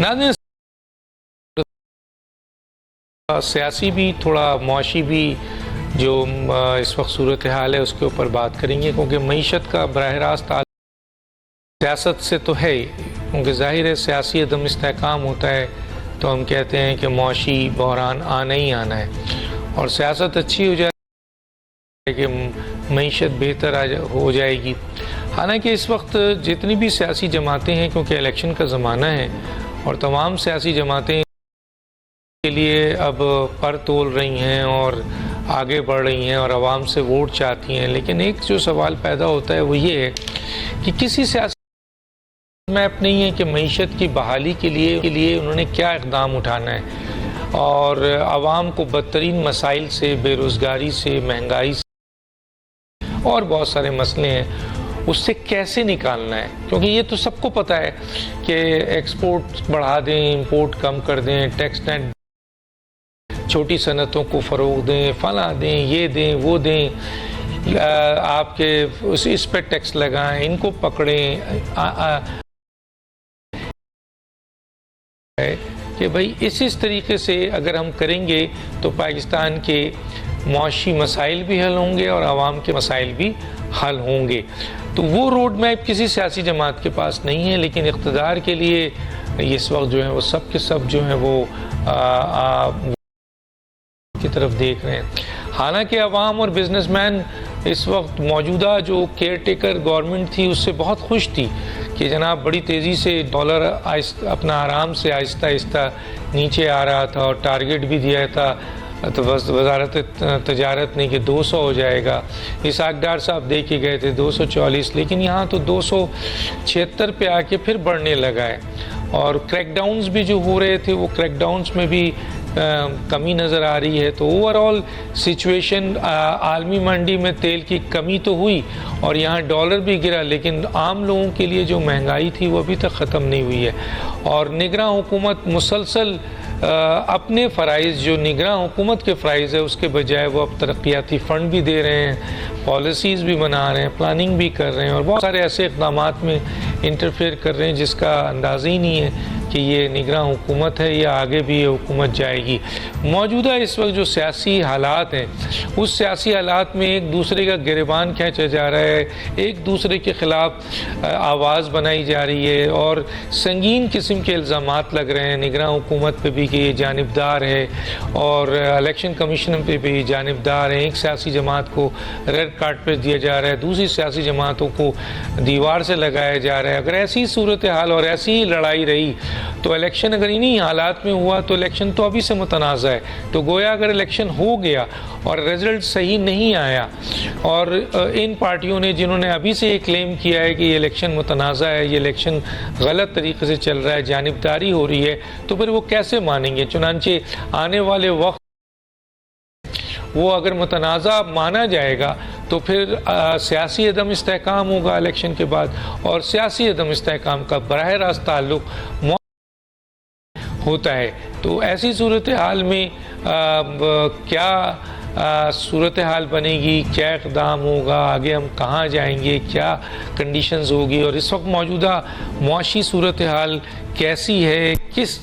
नाज़रीन, सियासी भी थोड़ा मुआशी भी जो इस वक्त सूरत हाल है उसके ऊपर बात करेंगे, क्योंकि मईशत का बराह रास्त सियासत से तो है ही, क्योंकि ज़ाहिर है सियासी अदम इस्तेहकाम होता है तो हम कहते हैं कि मुआशी बहरान आना ही आना है, और सियासत अच्छी हो जाए कि मईशत बेहतर हो जाएगी। हालांकि इस वक्त जितनी भी सियासी जमातें हैं, क्योंकि इलेक्शन का ज़माना है और तमाम सियासी जमातें के लिए अब पर तोल रही हैं और आगे बढ़ रही हैं और आवाम से वोट चाहती हैं, लेकिन एक जो सवाल पैदा होता है वो ये है कि किसी सियासी मैप नहीं है कि मईशत की बहाली के लिए उन्होंने क्या इक़दाम उठाना है और आवाम को बदतरीन मसाइल से, बेरोज़गारी से, महंगाई से और बहुत सारे मसले हैं उससे कैसे निकालना है। क्योंकि ये तो सबको पता है कि एक्सपोर्ट बढ़ा दें, इंपोर्ट कम कर दें, टैक्स नेट छोटी सनतों को फ़रोग़ दें, फला दें, ये दें, वो दें, आपके इस पर टैक्स लगाएं, इनको पकड़ें, कि भाई इस तरीके से अगर हम करेंगे तो पाकिस्तान के मुआशी मसाइल भी हल होंगे और आवाम के मसाइल भी हल होंगे। तो वो रोड मैप किसी सियासी जमात के पास नहीं है, लेकिन इक़्तिदार के लिए इस वक्त जो है वो सब के सब जो है वो की तरफ देख रहे हैं। हालांकि अवाम और बिजनेसमैन इस वक्त मौजूदा जो केयर टेकर गवर्नमेंट थी उससे बहुत खुश थी कि जनाब बड़ी तेज़ी से डॉलर अपना आराम से आहिस्ता आहिस्ता नीचे आ रहा था और टारगेट भी दिया था तो वजारत तजारत ने कि 200 हो जाएगा। इसाक डार साहब दे के गए थे 240, लेकिन यहाँ तो 276 पे आके फिर बढ़ने लगा है। और क्रैकडाउन्स भी जो हो रहे थे वो क्रैकडाउन्स में भी कमी नज़र आ रही है। तो ओवरऑल सिचुएशन आलमी मंडी में तेल की कमी तो हुई और यहाँ डॉलर भी गिरा, लेकिन आम लोगों के लिए जो महंगाई थी वो अभी तक ख़त्म नहीं हुई है। और निगरान हुकूमत मुसलसल अपने फ़राइज़ जो निगरान हुकूमत के फ़राइज़ है उसके बजाय वो अब तरक्याती फ़ंड भी दे रहे हैं, पॉलिसीज़ भी बना रहे हैं, प्लानिंग भी कर रहे हैं और बहुत सारे ऐसे इक़दामात में इंटरफेयर कर रहे हैं जिसका अंदाज़ा ही नहीं है कि ये निगरान हुकूमत है या आगे भी ये हुकूमत जाएगी। मौजूदा इस वक्त जो सियासी हालात हैं उस सियासी हालात में एक दूसरे का गिरबान खींचा जा रहा है, एक दूसरे के ख़िलाफ़ आवाज़ बनाई जा रही है और संगीन किस्म के इल्ज़ामात लग रहे हैं निगरान हुकूमत पे भी कि ये जानिबदार है और इलेक्शन कमीशन पे भी जानिबदार है। एक सियासी जमात को रेड कार्पेट दिया जा रहा है, दूसरी सियासी जमातों को दीवार से लगाया जा रहा है। अगर ऐसी सूरत हाल और ऐसी ही लड़ाई रही तो इलेक्शन अगर इन्हीं हालात में हुआ तो इलेक्शन तो अभी से मुतनाज़ा है। तो गोया अगर इलेक्शन हो गया और रिज़ल्ट सही नहीं आया और इन पार्टियों ने जिन्होंने अभी से ये क्लेम किया है कि ये इलेक्शन मुतनाज़ा है, ये इलेक्शन गलत तरीके से चल रहा है, जानिबदारी हो रही है, तो फिर वो कैसे मानेंगे। चुनांचे आने वाले वक्त वो अगर मुतनाज़ा माना जाएगा तो फिर सियासी अदम इस्तेहकाम होगा इलेक्शन के बाद और सियासी अदम इस्तेहकाम का बराह रास्त ताल्लुक़ होता है। तो ऐसी सूरत हाल में क्या सूरत हाल बनेगी, क्या इक़दाम होगा, आगे हम कहाँ जाएंगे, क्या कंडीशंस होगी और इस वक्त मौजूदा मुआशी सूरत हाल कैसी है, किस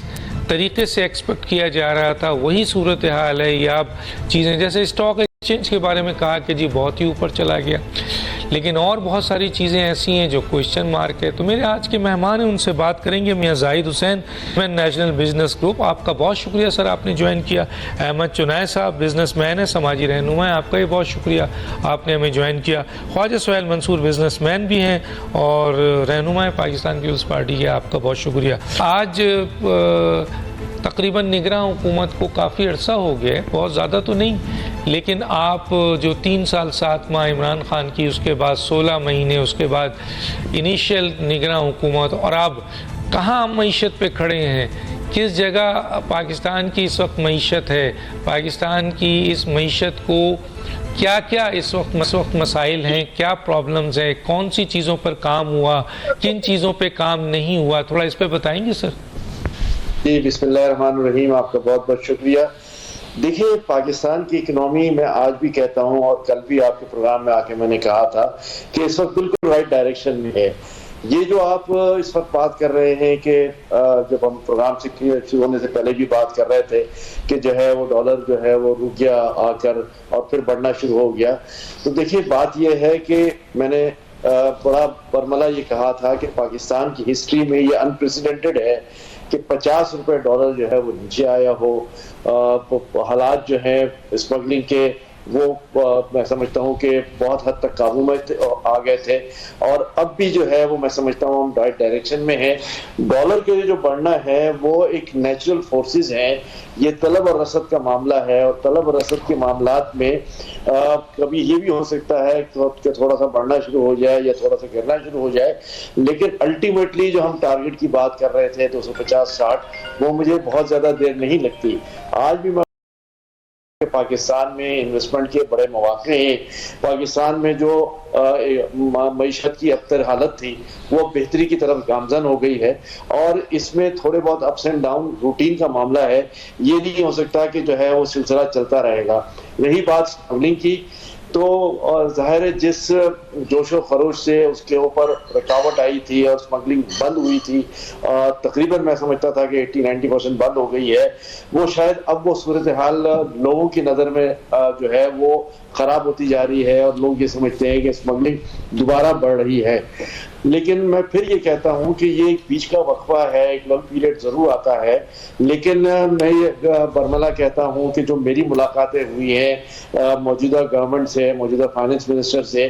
तरीके से एक्सपेक्ट किया जा रहा था वही सूरत हाल है या चीज़ें जैसे स्टॉक एक्सचेंज के बारे में कहा कि जी बहुत ही ऊपर चला गया, लेकिन और बहुत सारी चीज़ें ऐसी हैं जो क्वेश्चन मार्क है। तो मेरे आज के मेहमान हैं, उनसे बात करेंगे। मियां जाहिद हुसैन, मैं नेशनल बिजनेस ग्रुप, आपका बहुत शुक्रिया सर आपने ज्वाइन किया। अहमद चुनाय साहब बिजनेसमैन है, समाजी रहनुमा है, आपका भी बहुत शुक्रिया आपने हमें ज्वाइन किया। ख्वाजा सुहैल मंसूर बिजनेसमैन भी हैं और रहनुमा है पाकिस्तान पीपल्स पार्टी के, आपका बहुत शुक्रिया। आज तकरीबन निगरान हुकूमत को काफ़ी अरसा हो गया है, बहुत ज़्यादा तो नहीं, लेकिन आप जो 3 साल 7 माह इमरान खान की, उसके बाद 16 महीने, उसके बाद इनिशियल निगरान हुकूमत और अब कहाँ मईशत पे खड़े हैं, किस जगह पाकिस्तान की इस वक्त मईशत है, पाकिस्तान की इस मईशत को क्या क्या इस वक्त मसाइल हैं, क्या प्रॉब्लम्स हैं, कौन सी चीज़ों पर काम हुआ, किन चीज़ों पे काम नहीं हुआ, थोड़ा इस पर बताएंगे सर। जी बिस्मिल्लाहिर्रहमानिर्रहीम, आपका बहुत बहुत शुक्रिया। देखिए, पाकिस्तान की इकनॉमी मैं आज भी कहता हूं और कल भी आपके प्रोग्राम में आके मैंने कहा था कि इस वक्त बिल्कुल राइट डायरेक्शन में है। ये जो आप इस वक्त बात कर रहे हैं कि जब हम प्रोग्राम से शुरू होने से पहले भी बात कर रहे थे कि जो है वो डॉलर जो है वो रुक गया आकर और फिर बढ़ना शुरू हो गया, तो देखिए बात ये है कि मैंने बड़ा बरमला ये कहा था कि पाकिस्तान की हिस्ट्री में ये अनप्रेसिडेंटेड है कि 50 रुपए डॉलर जो है वो नीचे आया हो। हालात जो है स्मगलिंग के वो मैं समझता हूँ कि बहुत हद तक काबू में आ गए थे, और अब भी जो है वो मैं समझता हूँ हम राइट डायरेक्शन में है। डॉलर के जो बढ़ना है वो एक नेचुरल फोर्सेस हैं, ये तलब और रसद का मामला है, और तलब और रसद के मामलात में कभी ये भी हो सकता है कि थोड़ा सा बढ़ना शुरू हो जाए या थोड़ा सा गिरना शुरू हो जाए, लेकिन अल्टीमेटली जो हम टारगेट की बात कर रहे थे 250-60, वो मुझे बहुत ज्यादा देर नहीं लगती। आज भी पाकिस्तान में इन्वेस्टमेंट के बड़े मौके हैं। पाकिस्तान में जो मईशत की अबतर हालत थी वो बेहतरी की तरफ गामजन हो गई है, और इसमें थोड़े बहुत अप्स एंड डाउन रूटीन का मामला है। ये नहीं हो सकता कि जो है वो सिलसिला चलता रहेगा। रही बात स्मगलिंग की, तो जाहिर है जिस जोशो खरोश से उसके ऊपर रुकावट आई थी और स्मगलिंग बंद हुई थी, तकरीबन मैं समझता था कि 80-90% बंद हो गई है, वो शायद अब वो सूरत हाल लोगों की नज़र में जो है वो खराब होती जा रही है, और लोग ये समझते हैं कि स्मगलिंग दोबारा बढ़ रही है। लेकिन मैं फिर ये कहता हूँ कि ये एक बीच का वक्फा है, एक लंग पीरियड जरूर आता है, लेकिन मैं ये बरमला कहता हूँ कि जो मेरी मुलाकातें हुई हैं मौजूदा गवर्नमेंट से, मौजूदा फाइनेंस मिनिस्टर से,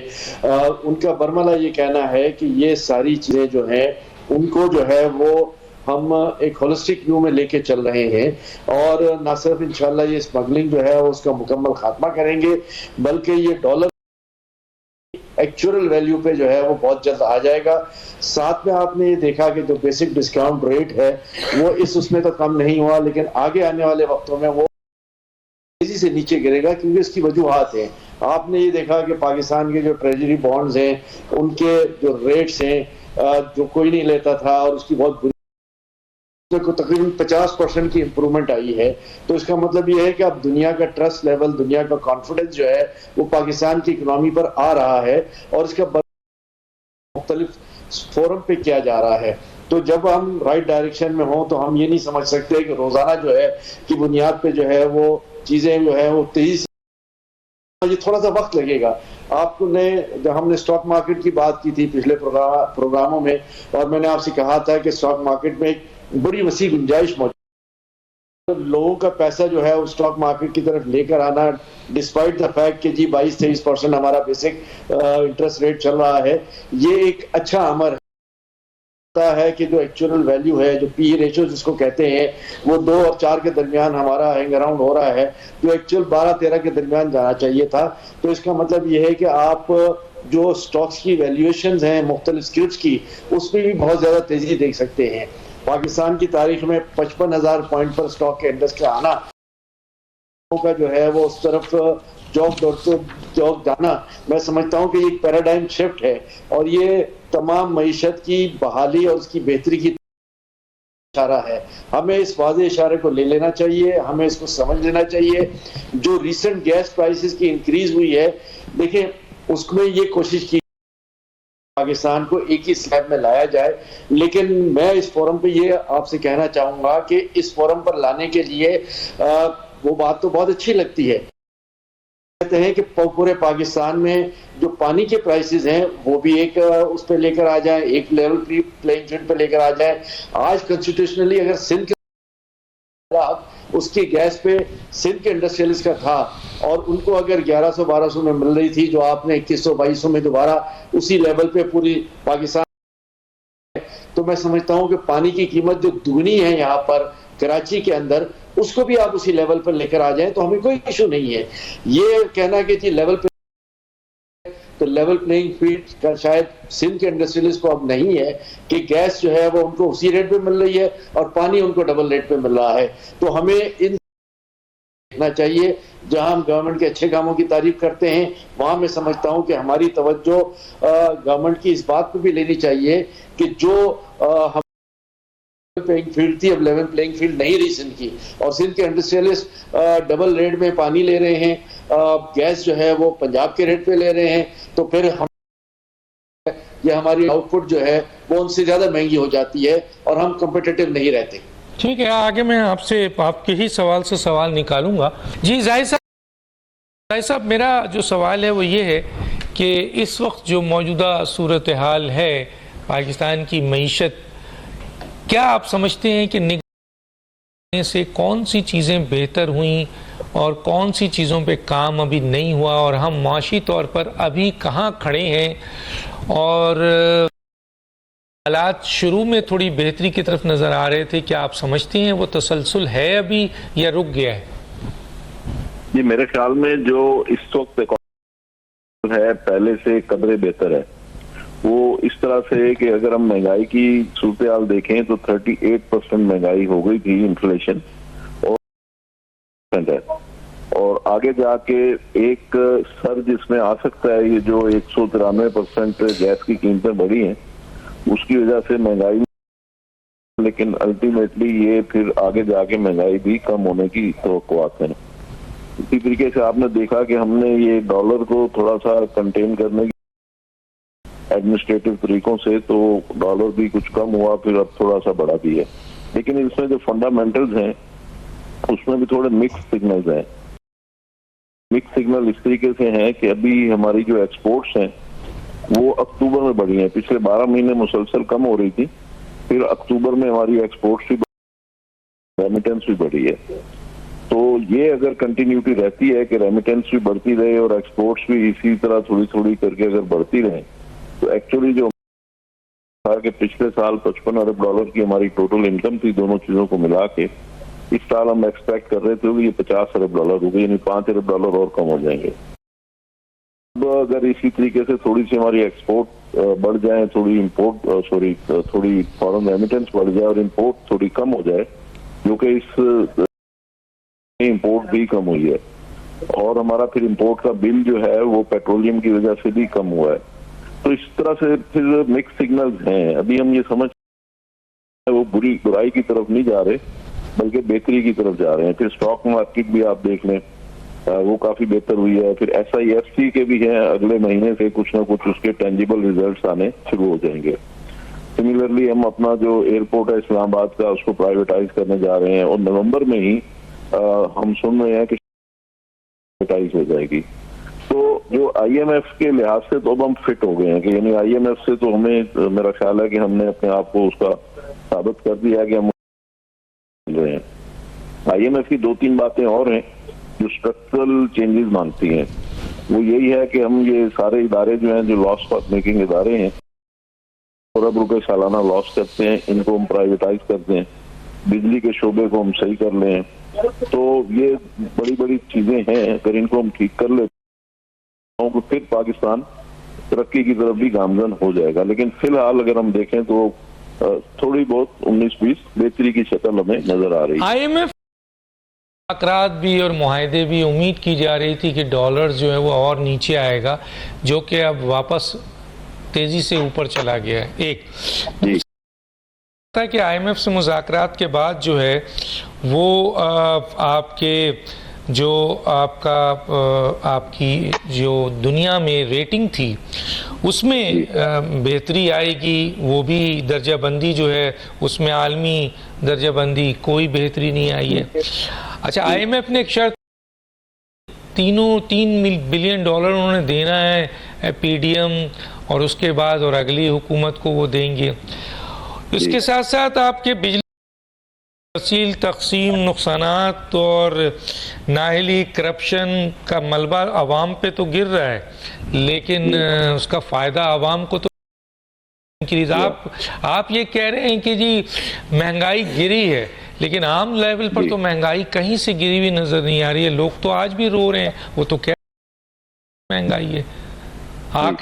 उनका बरमला ये कहना है कि ये सारी चीजें जो हैं उनको जो है वो हम एक होलिस्टिक व्यू में लेके चल रहे हैं, और ना सिर्फ इंशाल्लाह ये स्मगलिंग जो है वो उसका मुकम्मल खात्मा करेंगे, बल्कि ये डॉलर एक्चुअल वैल्यू पे जो है वो बहुत जल्द आ जाएगा। साथ में आपने ये देखा कि जो बेसिक डिस्काउंट रेट है वो उसमें तो कम नहीं हुआ, लेकिन आगे आने वाले वक्तों में वो तेजी से नीचे गिरेगा, क्योंकि इसकी वजूहात हैं। आपने ये देखा कि पाकिस्तान के जो ट्रेजरी बॉन्ड्स हैं उनके जो रेट्स हैं जो कोई नहीं लेता था, और उसकी बहुत बुरी को तकरीबन 50% की इंप्रूवमेंट आई है। तो इसका मतलब ये है कि अब दुनिया का ट्रस्ट लेवल, दुनिया का कॉन्फिडेंस जो है वो पाकिस्तान की इकोनॉमी पर आ रहा है, और इसका मुख्तलिफ फोरम पे किया जा रहा है। तो जब हम राइट डायरेक्शन में हो तो हम ये नहीं समझ सकते कि रोजाना जो है की बुनियाद पे जो है वो चीजें जो है वो तेजी से, ये थोड़ा सा वक्त लगेगा। आपको ने जब हमने स्टॉक मार्केट की बात की थी पिछले प्रोग्रामों में, और मैंने आपसे कहा था कि स्टॉक मार्केट में बड़ी वसी गुंजाइश मौजूद, तो लोगों का पैसा जो है उस स्टॉक मार्केट की तरफ लेकर आना, डिस्पाइट द फैक्ट कि जी 22-23% हमारा बेसिक इंटरेस्ट रेट चल रहा है, ये एक अच्छा अमर है कि जो एक्चुअल वैल्यू है, जो पी रेशियो जिसको कहते हैं, वो 2 और 4 के दरमियान हमारा हैंग अराउंड हो रहा है, जो एक्चुअल 12-13 के दरमियान जाना चाहिए था। तो इसका मतलब ये है कि आप जो स्टॉक्स की वैल्यूएशंस हैं मुख्तलिफ स्क्रिप्ट्स की, उसमें भी बहुत ज्यादा तेजी देख सकते हैं। पाकिस्तान की तारीख में 55,000 पॉइंट पर स्टॉक के इंडेक्स का आना का जो है वो उस तरफ चौक जाना, मैं समझता हूँ कि एक पैराडाइम शिफ्ट है, और ये तमाम मईशत की बहाली और उसकी बेहतरी की इशारा है। हमें इस वाज़े इशारे को ले लेना चाहिए, हमें इसको समझ लेना चाहिए। जो रिसेंट गैस प्राइसेस की इंक्रीज हुई है, देखिए उसमें ये कोशिश की पाकिस्तान को एक ही स्लैब में लाया जाए, लेकिन मैं इस फोरम पे ये आपसे कहना चाहूंगा कि इस फोरम पर लाने के लिए वो बात तो बहुत अच्छी लगती है, कहते हैं कि पूरे पाकिस्तान में जो पानी के प्राइसेस हैं वो भी एक उस पर लेकर आ जाए, एक लेवल प्लेइंग फील्ड पे लेकर आ जाए। आज कॉन्स्टिट्यूशनली अगर सिंध के उसकी गैस पे सिंध के इंडस्ट्रियलिस्ट का था, और उनको अगर 1100-1200 में मिल रही थी, जो आपने 2100-2200 में दोबारा उसी लेवल पे पूरी पाकिस्तान, तो मैं समझता हूं कि पानी की कीमत जो दुगनी है यहाँ पर कराची के अंदर, उसको भी आप उसी लेवल पर लेकर आ जाएं तो हमें कोई इशू नहीं है। ये कहना कि जी लेवल पे, तो लेवल प्लेइंग फील्ड का शायद सिंध के इंडस्ट्रियलिस्ट को अब नहीं है कि गैस जो है वो उनको उसी रेट पे मिल रही है और पानी उनको डबल रेट पे मिल रहा है। तो हमें इन देखना चाहिए, जहां हम गवर्नमेंट के अच्छे कामों की तारीफ करते हैं, वहां मैं समझता हूं कि हमारी तवज्जो गवर्नमेंट की इस बात पर भी लेनी चाहिए कि जो हम प्लेइंग फील्ड थी, अब लेवल प्लेइंग फील्ड नहीं रही सिंध की, और सिंध के इंडस्ट्रियलिस्ट डबल रेट में पानी ले रहे हैं, गैस जो है वो पंजाब के रेट पे ले रहे हैं, तो फिर हम ये हमारी आउटपुट जो है वो उनसे ज्यादा महंगी हो जाती है और हम कम्पिटिटिव नहीं रहते। ठीक है, आगे मैं आपसे आपके ही सवाल से सवाल निकालूंगा। जी जाहिर साहब, मेरा जो सवाल है वो ये है कि इस वक्त जो मौजूदा सूरत हाल है पाकिस्तान की मईशत, क्या आप समझते हैं कि निगरानी से कौन सी चीज़ें बेहतर हुई और कौन सी चीज़ों पे काम अभी नहीं हुआ, और हम माशी तौर पर अभी कहाँ खड़े हैं? और हालात शुरू में थोड़ी बेहतरी की तरफ नज़र आ रहे थे, क्या आप समझते हैं वो तसलसल है अभी या रुक गया है? जी, मेरे ख्याल में जो इस वक्त है पहले से कदरे बेहतर है। वो इस तरह से कि अगर हम महंगाई की सूरत हाल देखें तो 38% महंगाई हो गई थी, इन्फ्लेशन, और आगे जाके एक सर्ज इसमें आ सकता है। ये जो 193% गैस की कीमतें बढ़ी हैं उसकी वजह से महंगाई, लेकिन अल्टीमेटली ये फिर आगे जाके महंगाई भी कम होने की तवक्कुआत है। इसी तरीके से आपने देखा कि हमने ये डॉलर को थोड़ा सा कंटेन करने की एडमिनिस्ट्रेटिव तरीकों से, तो डॉलर भी कुछ कम हुआ, फिर अब थोड़ा सा बढ़ा भी है। लेकिन इसमें जो फंडामेंटल्स हैं उसमें भी थोड़े मिक्स सिग्नल्स हैं। मिक्स सिग्नल इस तरीके से हैं कि अभी हमारी जो एक्सपोर्ट्स हैं वो अक्टूबर में बढ़ी हैं। पिछले 12 महीने मुसलसल कम हो रही थी, फिर अक्टूबर में हमारी एक्सपोर्ट्स भी, रेमिटेंस भी बढ़ी है। तो ये अगर कंटिन्यूटी रहती है कि रेमिटेंस भी बढ़ती रहे और एक्सपोर्ट्स भी इसी तरह थोड़ी थोड़ी करके अगर बढ़ती रहे, तो एक्चुअली जो था कि पिछले साल 55 अरब डॉलर की हमारी टोटल इनकम थी दोनों चीजों को मिला के, इस साल हम एक्सपेक्ट कर रहे थे कि ये 50 अरब डॉलर हो गई, यानी 5 अरब डॉलर और कम हो जाएंगे। अब अगर इसी तरीके से थोड़ी सी हमारी एक्सपोर्ट बढ़ जाए, थोड़ी इंपोर्ट थोड़ी फॉरेन रेमिटेंस बढ़ जाए और इंपोर्ट थोड़ी कम हो जाए, जो कि इस इंपोर्ट भी कम हुई है, और हमारा फिर इंपोर्ट का बिल जो है वो पेट्रोलियम की वजह से भी कम हुआ है। तो इस तरह से फिर मिक्स सिग्नल्स हैं। अभी हम ये समझ वो बुराई की तरफ नहीं जा रहे, बल्कि बेहतरी की तरफ जा रहे हैं। फिर स्टॉक मार्केट भी आप देख लें, वो काफी बेहतर हुई है। फिर SIFC के भी हैं, अगले महीने से कुछ ना कुछ उसके टेंजिबल रिजल्ट्स आने शुरू हो जाएंगे। सिमिलरली हम अपना जो एयरपोर्ट है इस्लामाबाद का, उसको प्राइवेटाइज करने जा रहे हैं, और नवंबर में ही हम सुन रहे हैं कि प्राइवेटाइज हो जाएगी। तो जो IMF के लिहाज से तो अब हम फिट हो गए हैं कि यानी IMF से तो हमें, मेरा ख्याल है कि हमने अपने आप को उसका साबित कर दिया है कि हम रहे हैं। IMF की 2-3 बातें और हैं जो स्ट्रक्चरल चेंजेस मांगती हैं। वो यही है कि हम ये सारे इदारे जो हैं, जो लॉस मेकिंग इदारे हैं, अरब रुपए सालाना लॉस करते हैं, इनको हम प्राइवेटाइज करते हैं। बिजली के शोबे को हम सही कर लें। तो ये बड़ी बड़ी चीजें हैं, अगर इनको हम ठीक कर ले तो फिर पाकिस्तान तरक्की की तरफ भी गामजन हो जाएगा। लेकिन फिलहाल अगर हम देखें तो थोड़ी बहुत 19-20 बेहतरी की शक्ल हमें नजर आ रही है। IMF मुज़ाकरात भी और मुआहदे भी, उम्मीद की जा रही थी कि डॉलर जो है वो और नीचे आएगा, जो कि अब वापस तेजी से ऊपर चला गया है। एक कि IMF से मुज़ाकरात के बाद जो है वो आपके जो आपकी जो दुनिया में रेटिंग थी उसमें बेहतरी आएगी। वो भी दर्जा बंदी जो है उसमें आलमी दर्जा बंदी कोई बेहतरी नहीं आई है। अच्छा, IMF ने एक शर्त, 3 बिलियन डॉलर उन्होंने देना है PDM, और उसके बाद और अगली हुकूमत को वो देंगे। इसके साथ साथ आपके बिजली तफसील, तकसीम, नुकसानात और नाअहली, करप्शन का मलबा आवाम पे तो गिर रहा है, लेकिन उसका फ़ायदा आवाम को तो आप ये कह रहे हैं कि जी महंगाई गिरी है, लेकिन आम लेवल पर तो महंगाई कहीं से गिरी हुई नजर नहीं आ रही है। लोग तो आज भी रो रहे हैं, वो तो क्या महंगाई है।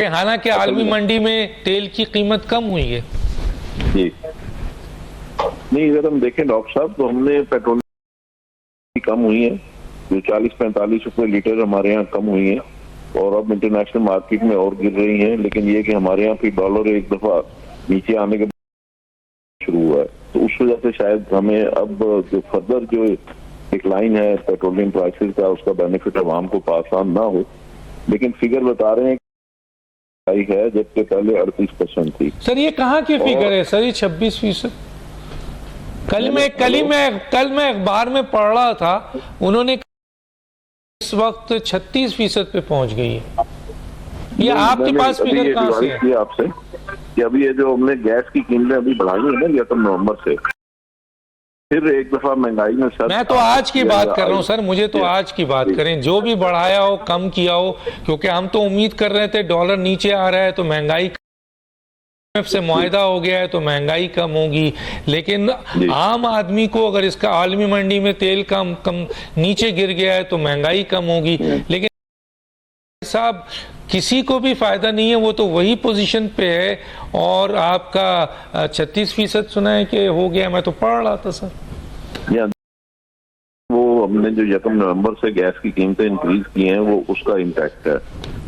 हालांकि आलमी मंडी में तेल की कीमत कम हुई है। जी नहीं, अगर हम देखें डॉक्टर साहब, तो हमने पेट्रोल की कम हुई है, जो 40-45 रुपए लीटर हमारे यहाँ कम हुई है, और अब इंटरनेशनल मार्केट में और गिर रही हैं। लेकिन ये कि हमारे यहाँ फिर डॉलर एक दफा नीचे आने के शुरू हुआ है, तो उस वजह से शायद हमें अब जो फर्दर जो डिक्लाइन है पेट्रोलियम प्राइसेस का, उसका बेनिफिट आवाम को पास ऑन ना हो। लेकिन फिगर बता रहे हैं आई है, जबकि पहले 38% थी। सर ये कहाँ की फिगर है सर, ये 26%? कल मैं अखबार में पढ़ रहा था, उन्होंने इस वक्त 36% पे पहुंच गई है। ये आपके पास फिगर कहाँ से है? आपसे कि अभी ये जो हमने गैस की कीमतें अभी बढ़ाई है ना 1 नवंबर से, फिर एक दफा महंगाई में सर, मैं तो आज की बात कर रहा हूँ सर, मुझे तो आज की बात करें, जो भी बढ़ाया हो कम किया हो, क्योंकि हम तो उम्मीद कर रहे थे डॉलर नीचे आ रहा है तो महंगाई से मुआहदा हो गया है तो महंगाई कम होगी, लेकिन आम आदमी को अगर इसका आलमी मंडी में तेल कम नीचे गिर गया है तो महंगाई कम होगी, लेकिन साहब किसी को भी फायदा नहीं है, वो तो वही पोजीशन पे है। और आपका 36% सुना है कि हो गया, मैं तो पढ़ रहा था सर। वो हमने जो 1 नवंबर से गैस की कीमतें इंक्रीज की हैं वो उसका इम्पैक्ट है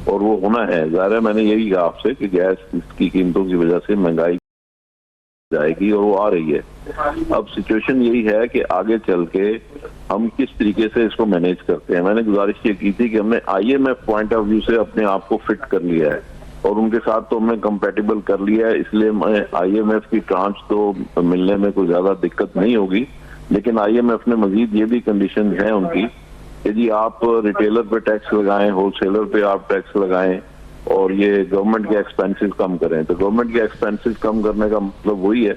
और वो होना है। ज़ाहिर है, मैंने यही कहा आपसे कि गैस की कीमतों की वजह से महंगाई जाएगी और वो आ रही है। अब सिचुएशन यही है कि आगे चल के हम किस तरीके से इसको मैनेज करते हैं। मैंने गुजारिश ये की थी कि हमने IMF पॉइंट ऑफ व्यू से अपने आप को फिट कर लिया है और उनके साथ तो हमने कंपेटिबल कर लिया है, इसलिए IMF की ट्रांच तो मिलने में कोई ज्यादा दिक्कत नहीं होगी। लेकिन IMF ने मजीद ये भी कंडीशन है उनकी कि जी आप रिटेलर पे टैक्स लगाएं, होलसेलर पे आप टैक्स लगाएं और ये गवर्नमेंट के एक्सपेंसेस कम करें। तो गवर्नमेंट के एक्सपेंसेस कम करने का मतलब वही है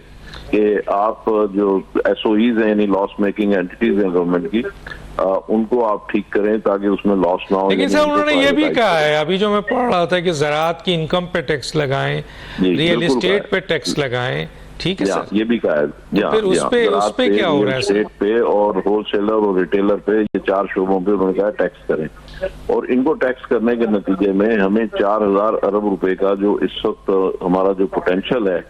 कि आप जो SOEs हैं यानी लॉस मेकिंग एंटिटीज हैं गवर्नमेंट की, उनको आप ठीक करें ताकि उसमें लॉस ना हो। लेकिन सर उन्होंने ये भी कहा है, अभी जो मैं पढ़ रहा था, कि ज़राअत की इनकम पे टैक्स लगाएं, रियल एस्टेट पे टैक्स लगाएं, ठीक है सर, ये भी कहा है। तो फिर उस पे क्या हो रहा है सर? पे और होलसेलर और रिटेलर पे, ये 4 शोबों पे उन्होंने कहा टैक्स करें और इनको टैक्स करने के नतीजे में हमें 4000 अरब रुपए का जो इस वक्त हमारा जो पोटेंशियल है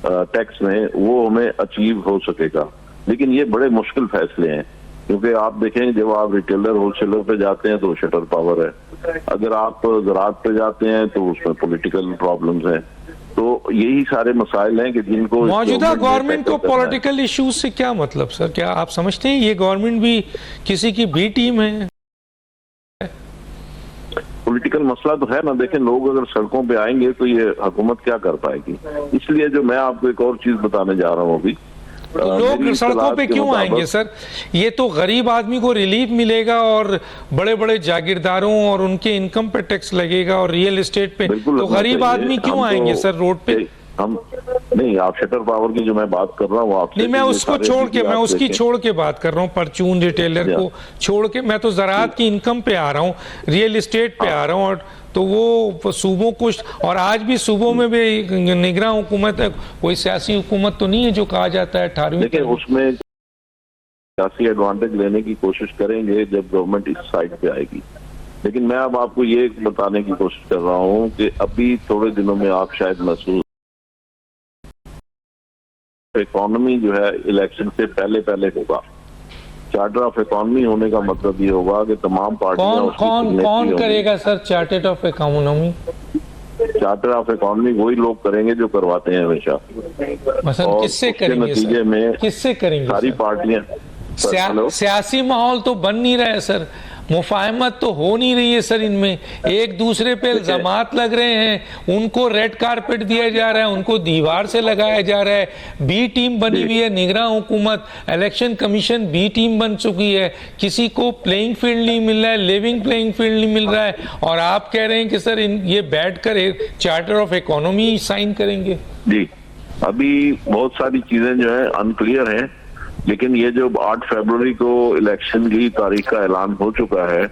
टैक्स में, वो हमें अचीव हो सकेगा। लेकिन ये बड़े मुश्किल फैसले हैं क्योंकि आप देखें जब आप रिटेलर होलसेलर पे जाते हैं तो शटर पावर है, अगर आप ज़राअत पे जाते हैं तो उसमें पॉलिटिकल प्रॉब्लम्स हैं। तो यही सारे मसाइल हैं कि जिनको मौजूदा गवर्नमेंट को पॉलिटिकल इश्यूज से क्या मतलब सर? क्या आप समझते हैं ये गवर्नमेंट भी किसी की बी टीम है? पॉलिटिकल मसला तो है ना। देखें, लोग अगर सड़कों पे आएंगे तो ये हुकूमत क्या कर पाएगी। इसलिए जो मैं आपको एक और चीज बताने जा रहा हूँ अभी, तो लोग सड़कों पे क्यों आएंगे सर? ये तो गरीब आदमी को रिलीफ मिलेगा और बड़े बड़े जागीरदारों और उनके इनकम पे टैक्स लगेगा और रियल एस्टेट पे, तो गरीब आदमी क्यों आएंगे सर रोड पे? हम नहीं, आप शटर पावर की जो मैं बात कर रहा हूँ आपसे, नहीं मैं उसको छोड़ के, मैं उसकी छोड़ के बात कर रहा हूँ, परचून रिटेलर को छोड़ के मैं तो ज़राअत की इनकम पे आ रहा हूँ, रियल एस्टेट पे आ रहा हूँ। और तो वो सूबों को, और आज भी सूबों में भी निगरां हुकूमत है, कोई सियासी हुकूमत तो नहीं है जो कहा जाता है 18वीं। देखिए उसमें सियासी एडवांटेज लेने की कोशिश करेंगे जब गवर्नमेंट इस साइड पे आएगी। लेकिन मैं अब आपको ये बताने की कोशिश कर रहा हूँ कि अभी थोड़े दिनों में आप शायद महसूस, इकोनॉमी जो है इलेक्शन से पहले होगा। चार्टर ऑफ इकोनॉमी होने का मतलब ये होगा कि तमाम पार्टियां कौन करेगा sir charter of economy? Charter of economy वही लोग करेंगे जो करवाते हैं हमेशा। मतलब किससे करेंगे? नतीजे में किससे करेंगे? सारी पार्टियां। सियासी माहौल तो बन नहीं रहा है सर, मुफाहमत तो हो नहीं रही है सर, इनमें एक दूसरे पे इल्जामात लग रहे हैं, उनको रेड कारपेट दिया जा रहा है, उनको दीवार से लगाया जा रहा है। बी टीम बनी हुई है निगरां हुकूमत, इलेक्शन कमीशन बी टीम बन चुकी है, किसी को प्लेइंग फील्ड नहीं मिल रहा है, लिविंग प्लेइंग फील्ड नहीं मिल रहा है, और आप कह रहे हैं कि सर ये बैठ कर चार्टर ऑफ इकोनॉमी साइन करेंगे। जी, अभी बहुत सारी चीजें जो है अनक्लियर हैं, लेकिन ये जो 8 फरवरी को इलेक्शन की तारीख का ऐलान हो चुका है,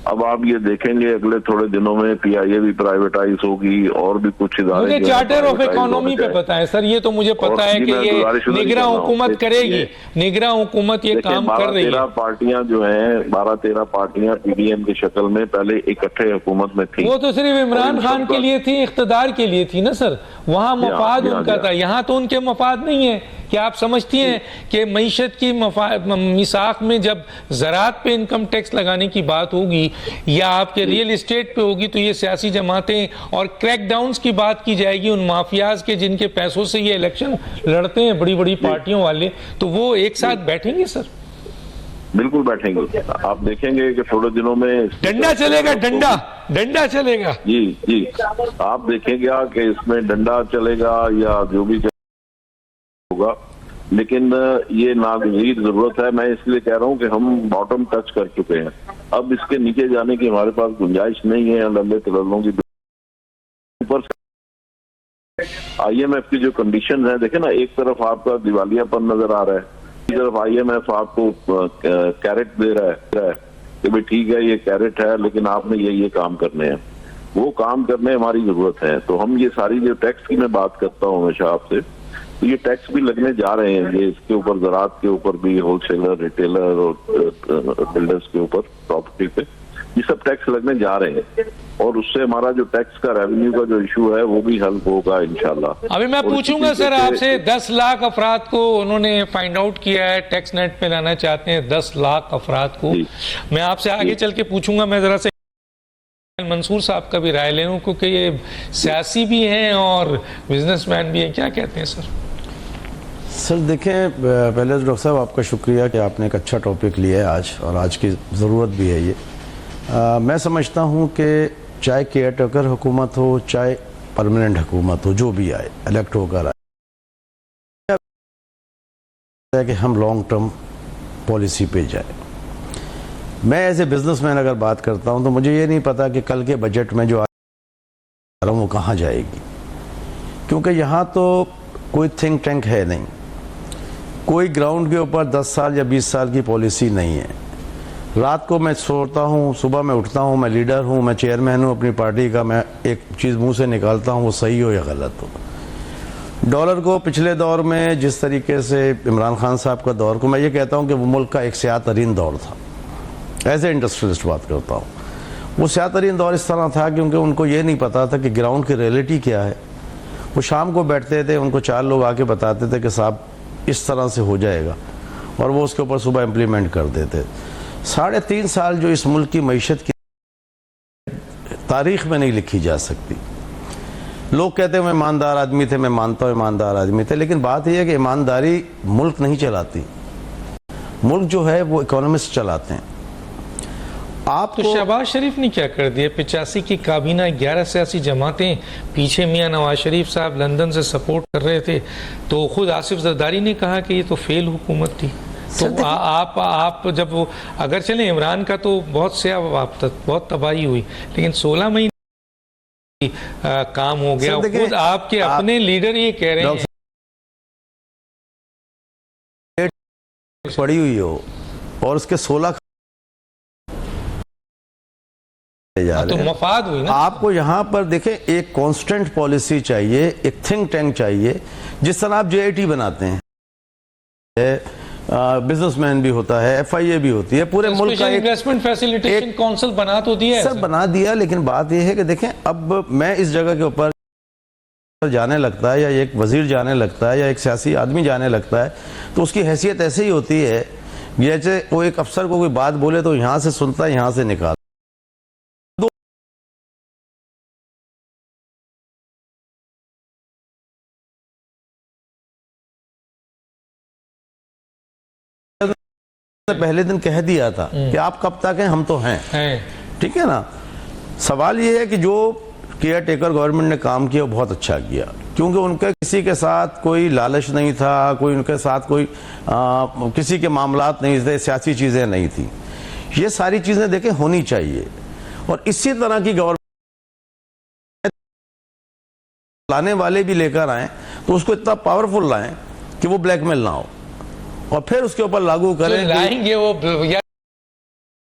अब आप ये देखेंगे अगले थोड़े दिनों में PIA भी प्राइवेटाइज होगी और भी कुछ इदारे। मुझे चार्टर ऑफ इकोनॉमी पे पता है सर, ये तो मुझे पता है कि ये निगरां हुकूमत करेगी, निगरां हुकूमत ये काम कर रही है। 12-13 पार्टियां जो हैं, 12-13 पार्टियां PDM की शक्ल में पहले इकट्ठे हुकूमत में थी। वो तो सिर्फ इमरान खान के लिए थी, इख्तिदार के लिए थी ना सर, वहाँ मफाद उनका था, यहाँ तो उनके मफाद नहीं है। क्या आप समझती हैं कि मईशत की मिसाक में जब ज़राअत पे इनकम टैक्स लगाने की बात होगी या आपके रियल एस्टेट पे होगी, तो ये सियासी जमातें और क्रैकडाउन्स की बात की जाएगी उन माफियाज के जिनके पैसों से ये इलेक्शन लड़ते हैं बड़ी बड़ी पार्टियों वाले, तो वो एक साथ बैठेंगे सर? बिल्कुल बैठेंगे। आप देखेंगे कि थोड़े दिनों में डंडा चलेगा, डंडा चलेगा। जी जी, आप देखेंगे कि इसमें डंडा चलेगा या जो भी होगा, लेकिन ये नागजीर जरूरत है। मैं इसलिए कह रहा हूँ कि हम बॉटम टच कर चुके हैं, अब इसके नीचे जाने की हमारे पास गुंजाइश नहीं है। लंबे तललों की ऊपर IMF की जो कंडीशन है, देखे ना, एक तरफ आपका दिवालियापन नजर आ रहा है, एक तरफ IMF आपको कैरेट दे रहा है कि भाई ठीक है ये कैरेट है, लेकिन आपने ये काम करने हैं, वो काम करने हमारी जरूरत है। तो हम ये सारी जो टैक्स की मैं बात करता हूँ हमेशा आपसे, तो ये टैक्स भी लगने जा रहे हैं, ये इसके ऊपर, ज़राअत के ऊपर भी, होलसेलर, रिटेलर और बिल्डर्स के ऊपर, प्रॉपर्टी पे, ये सब टैक्स लगने जा रहे हैं, और उससे हमारा जो टैक्स का रेवेन्यू का जो इशू है वो भी हल होगा इंशाल्लाह। अभी मैं पूछूंगा सर आपसे, 10 लाख अफराद को उन्होंने फाइंड आउट किया है, टैक्स नेट पे लाना चाहते हैं 10 लाख अफराद को। मैं आपसे आगे चल के पूछूंगा, मैं जरा से मंसूर साहब का भी राय ले लूं, क्योंकि ये सियासी भी हैं और बिजनेसमैन भी हैं, क्या कहते हैं सर? सर देखें, पहले तो डॉक्टर साहब आपका शुक्रिया कि आपने एक अच्छा टॉपिक लिया है आज, और आज की ज़रूरत भी है ये। मैं समझता हूँ कि चाहे केयर टेकर हुकूमत हो, चाहे परमानेंट हुकूमत हो, जो भी आए, इलेक्ट होकर आए, कि हम लॉन्ग टर्म पॉलिसी पे जाए। मैं एज ए बिजनेसमैन अगर बात करता हूँ तो मुझे ये नहीं पता कि कल के बजट में जो आ रहा हूँ वो कहाँ जाएगी, क्योंकि यहाँ तो कोई थिंक टैंक है नहीं, कोई ग्राउंड के ऊपर 10 साल या 20 साल की पॉलिसी नहीं है। रात को मैं सोता हूँ, सुबह मैं उठता हूँ, मैं लीडर हूँ, मैं चेयरमैन हूँ अपनी पार्टी का, मैं एक चीज़ मुंह से निकालता हूँ, वो सही हो या गलत हो। डॉलर को पिछले दौर में जिस तरीके से इमरान खान साहब का दौर को मैं ये कहता हूँ कि वो मुल्क का एक स्याह तरीन दौर था, एज ए इंडस्ट्रियलिस्ट बात करता हूँ। वो स्याह तरीन दौर इस तरह था क्योंकि उनको ये नहीं पता था कि ग्राउंड की रियलिटी क्या है। वो शाम को बैठते थे, उनको 4 लोग आके बताते थे कि साहब इस तरह से हो जाएगा, और वो उसके ऊपर सुबह इम्प्लीमेंट कर देते। 3.5 साल जो इस मुल्क की मईशत की तारीख में नहीं लिखी जा सकती। लोग कहते हैं मैं ईमानदार आदमी थे, मैं मानता हूँ ईमानदार आदमी थे, लेकिन बात यह है कि ईमानदारी मुल्क नहीं चलाती, मुल्क जो है वो इकोनॉमिस्ट चलाते हैं। आप तो शहबाज शरीफ ने क्या कर दिया? 85 की काबीना, 11 सियासी जमातें, पीछे मियां नवाज शरीफ साहब लंदन से सपोर्ट कर रहे थे, तो खुद आसिफ जरदारी ने कहा कि ये तो फेल हुकूमत थी। तो आप जब वो, अगर चले इमरान का तो बहुत तबाही हुई, लेकिन 16 महीने काम हो गया। खुद आपके अपने लीडर ये कह रहे हैं पड़ी हुई हो और उसके 16 तो मफाद हुई ना। आपको यहाँ पर देखें, एक कांस्टेंट पॉलिसी चाहिए, एक थिंक टैंक चाहिए। जिस तरह आप JIT बनाते हैं, बिजनेसमैन भी होता है, FIA भी होती है, पूरे मुल्क का इन्वेस्टमेंट फैसिलिटेशन काउंसिल बना तो दिया है सर, बना दिया। लेकिन बात यह है कि देखें, अब मैं इस जगह के ऊपर जाने लगता है, या एक वजीर जाने लगता है, या एक सियासी आदमी जाने लगता है, तो उसकी हैसियत ऐसे ही होती है जैसे वो एक अफसर को कोई बात बोले तो यहाँ से सुनता है, यहाँ से निकाल। पहले दिन कह दिया था कि आप कब तक हैं, हम तो हैं, ठीक है ना। सवाल ये है कि जो केयर टेकर गवर्नमेंट ने काम किया वो बहुत अच्छा किया, क्योंकि उनके किसी के साथ कोई लालच नहीं था, कोई उनके साथ कोई किसी के मामलात नहीं थे, सियासी चीजें नहीं थी। ये सारी चीजें देखें होनी चाहिए, और इसी तरह की गवर्नमेंट लाने वाले भी लेकर आए तो उसको इतना पावरफुल लाएं कि वो ब्लैकमेल ना हो, और फिर उसके ऊपर लागू करें। लाएंगे वो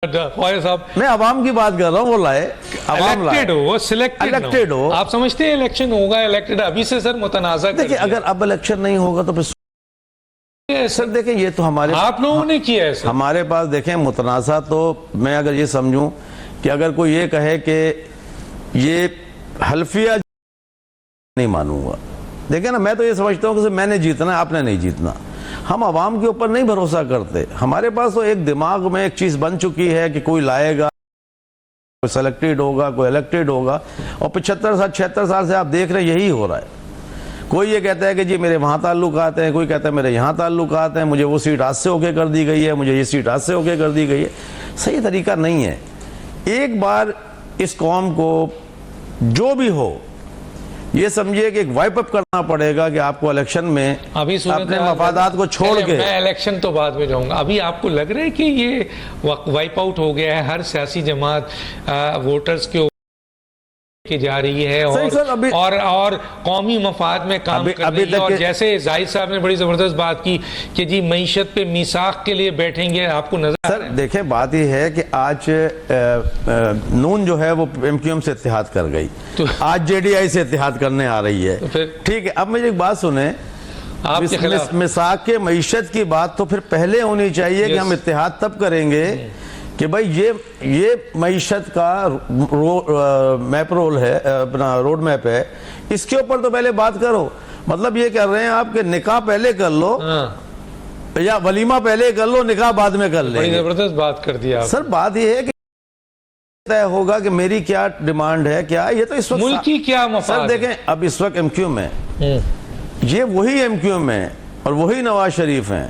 साहब, मैं अवाम की बात कर रहा हूँ, वो लाए, इलेक्टेड हो, वो सिलेक्टेड हो। आप समझते हैं इलेक्शन होगा, इलेक्टेड अभी से सर मुतनाज़ा। देखिए, अगर अब इलेक्शन नहीं होगा तो फिर सर देखें, ये तो हमारे आप लोगों ने किया है सर। हमारे पास देखें मुतनाज़ा, तो मैं अगर ये समझूं कि अगर कोई ये कहे कि ये हल्फिया, नहीं मानूंगा। देखें ना, मैं तो ये समझता हूँ कि मैंने जीतना है, आपने नहीं जीतना। हम आवाम के ऊपर नहीं भरोसा करते। हमारे पास तो एक दिमाग में एक चीज बन चुकी है कि कोई लाएगा, कोई सेलेक्टेड होगा, कोई इलेक्टेड होगा, और 76 साल से आप देख रहे हैं यही हो रहा है। कोई ये कहता है कि जी मेरे वहां ताल्लुकात हैं, कोई कहता है मेरे यहाँ ताल्लुकात हैं, मुझे वो सीट आज से होके कर दी गई है, मुझे ये सीट आज से होके कर दी गई है। सही तरीका नहीं है। एक बार इस कौम को जो भी हो ये समझिए कि एक वाइप अप करना पड़ेगा कि आपको इलेक्शन में अभी अपने मफादात को छोड़ के, मैं इलेक्शन तो बाद में जाऊंगा, अभी आपको लग रहा है कि ये वाइप आउट हो गया है, हर सियासी जमात वोटर्स के की जा रही है और कौमी मफाद में काम कर रही है, और जैसे जाहिद साहब ने बड़ी जबरदस्त बात की कि जी मईशत पे मीसाक के लिए बैठेंगे, आपको नजर सर देखें बात यह है कि आज नून जो है वो एमक्यूएम से इत्तेहाद कर गई, तो आज जेडीआई से इत्तेहाद करने आ रही है, तो ठीक है। अब मुझे एक बात सुने, मिसाक के मईशत की बात तो फिर पहले होनी चाहिए कि हम इत्तेहाद तब करेंगे कि भाई ये मईशत का मैप रोल है, अपना रोड मैप है, इसके ऊपर तो पहले बात करो। मतलब ये कह रहे हैं आप कि निकाह पहले कर लो या वलीमा पहले कर लो, निकाह बाद में कर ले। बड़ी जबरदस्त बात कर दिया सर। बात ये है कि तय होगा कि मेरी क्या डिमांड है, क्या ये तो इस वक्त मुल्क की क्या मफाद। सर देखें अब इस वक्त एमक्यूएम है, ये वही एमक्यूएम है और वही नवाज शरीफ हैं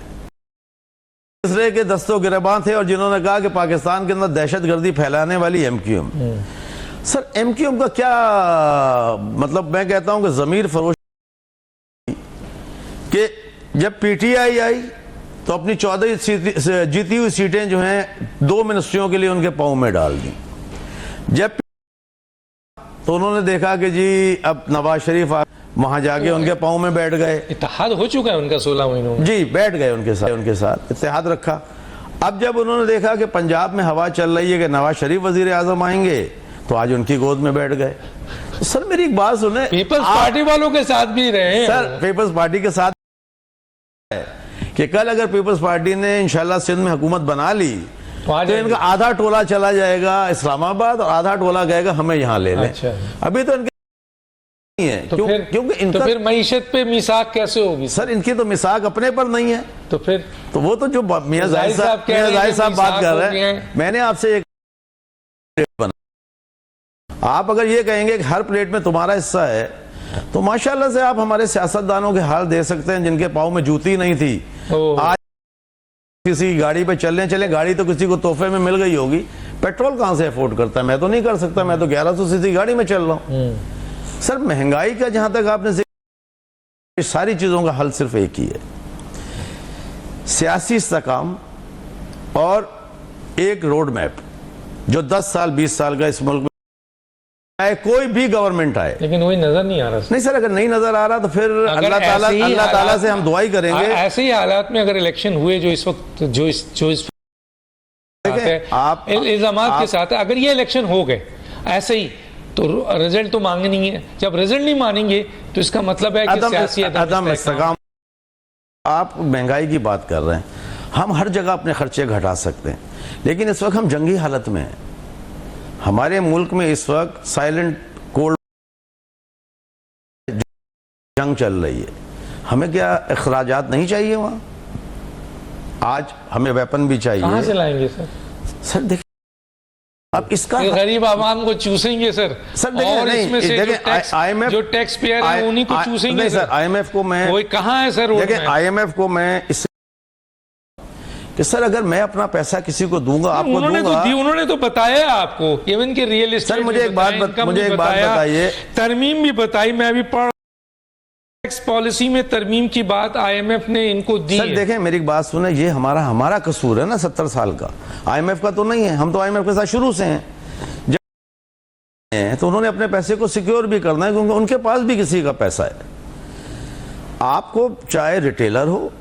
दूसरे के दस्तों गिरबान थे और जिन्होंने कहा कि पाकिस्तान के अंदर दहशतगर्दी फैलाने वाली एमक्यूएम। सर एमक्यूएम का क्या मतलब, मैं कहता हूं कि जमीर फरोश कि जब पीटीआई आई तो अपनी 14 जीती हुई सीटें जो हैं 2 मिनिस्ट्रियों के लिए उनके पांव में डाल दी। जब तो उन्होंने देखा कि जी अब नवाज शरीफ वहां जाके उनके पांव में बैठ गए। इत्तेहाद हो चुका है उनका 16 महीनों में। जी बैठ गए उनके साथ इत्तेहाद रखा। अब जब उन्होंने देखा कि पंजाब में हवा चल रही है कि नवाज शरीफ वजीर आजम आएंगे, तो आज उनकी गोद में बैठ गए। सर मेरी एक बात सुने, पीपल्स पार्टी वालों के साथ भी रहे हैं सर, पीपल्स पार्टी के साथ है कि कल अगर पीपल्स पार्टी ने इंशाल्लाह सिंध में हुकूमत बना ली तो इनका आधा टोला चला जाएगा इस्लामाबाद और आधा टोला कहेगा हमें यहाँ ले लें। अच्छा। अभी तो इनके है तो क्योंकि इनका तो फिर मईशत पे मिसाक कैसे होगी सर? इनकी तो मिसाक अपने पर नहीं है, तो फिर तो वो तो जो मियां जाहिद साहब बात कर रहे हैं, मैंने आपसे एक प्लेट बना, आप अगर ये कहेंगे कि हर प्लेट में तुम्हारा हिस्सा है तो माशाल्लाह से आप हमारे सियासतदानों के हाल दे सकते हैं जिनके पाँव में जूती नहीं थी। आज किसी गाड़ी पे चले गाड़ी तो किसी को तोहफे में मिल गई होगी, पेट्रोल कहां से अफोर्ड करता है? मैं तो नहीं कर सकता, मैं तो 1100 सीसी गाड़ी में चल रहा हूं। सर महंगाई का जहां तक आपने सारी चीजों का हल सिर्फ एक ही है, सियासी इस्तेकाम और एक रोड मैप जो 10 साल 20 साल का इस मुल्क में कोई भी गवर्नमेंट आए, लेकिन वही नजर नहीं आ रहा। नहीं सर, अगर नहीं नजर आ रहा तो फिर अल्लाह ताला से हम दुआई करेंगे। ऐसे ही हालात में अगर इलेक्शन हुए जो इस वक्त जो इस आप इल्जामात के साथ, अगर ये इलेक्शन हो गए ऐसे ही तो रिजल्ट तो मांगनी है। जब रिजल्ट नहीं मानेंगे तो इसका मतलब है कि सियासी अदम इस्तेकाम। आप महंगाई की बात कर रहे हैं, हम हर जगह अपने खर्चे घटा सकते हैं, लेकिन इस वक्त हम जंगी हालत में हैं। हमारे मुल्क में इस वक्त साइलेंट कोल्ड जंग चल रही है। हमें क्या अखराजात नहीं चाहिए वहां? आज हमें वेपन भी चाहिए। कहां से लाएंगे सर? सर देखिए अब इसका गरीब आवाम को चूसेंगे सर और इसमें से IMF जो टैक्स पेयर है उन्हीं को चूसेंगे। नहीं सर, IMF को मैं वो कहां है सर? देखिए IMF को मैं इससे कि सर अगर मैं अपना पैसा किसी को दूंगा, आपको दूंगा, उन्होंने तो बताया आपको, इवन के रियल एस्टेट। सर मुझे एक बात बताइए, तरमीम भी बताई, मैं अभी पढ़ टैक्स पॉलिसी में तरमीम की बात IMF ने इनको दी। सर देखें मेरी एक बात सुने, ये हमारा कसूर है ना 70 साल का, IMF का तो नहीं है। हम तो IMF के साथ शुरू से हैं, तो उन्होंने अपने पैसे को सिक्योर भी करना है क्योंकि उनके पास भी किसी का पैसा है। आपको चाहे रिटेलर हो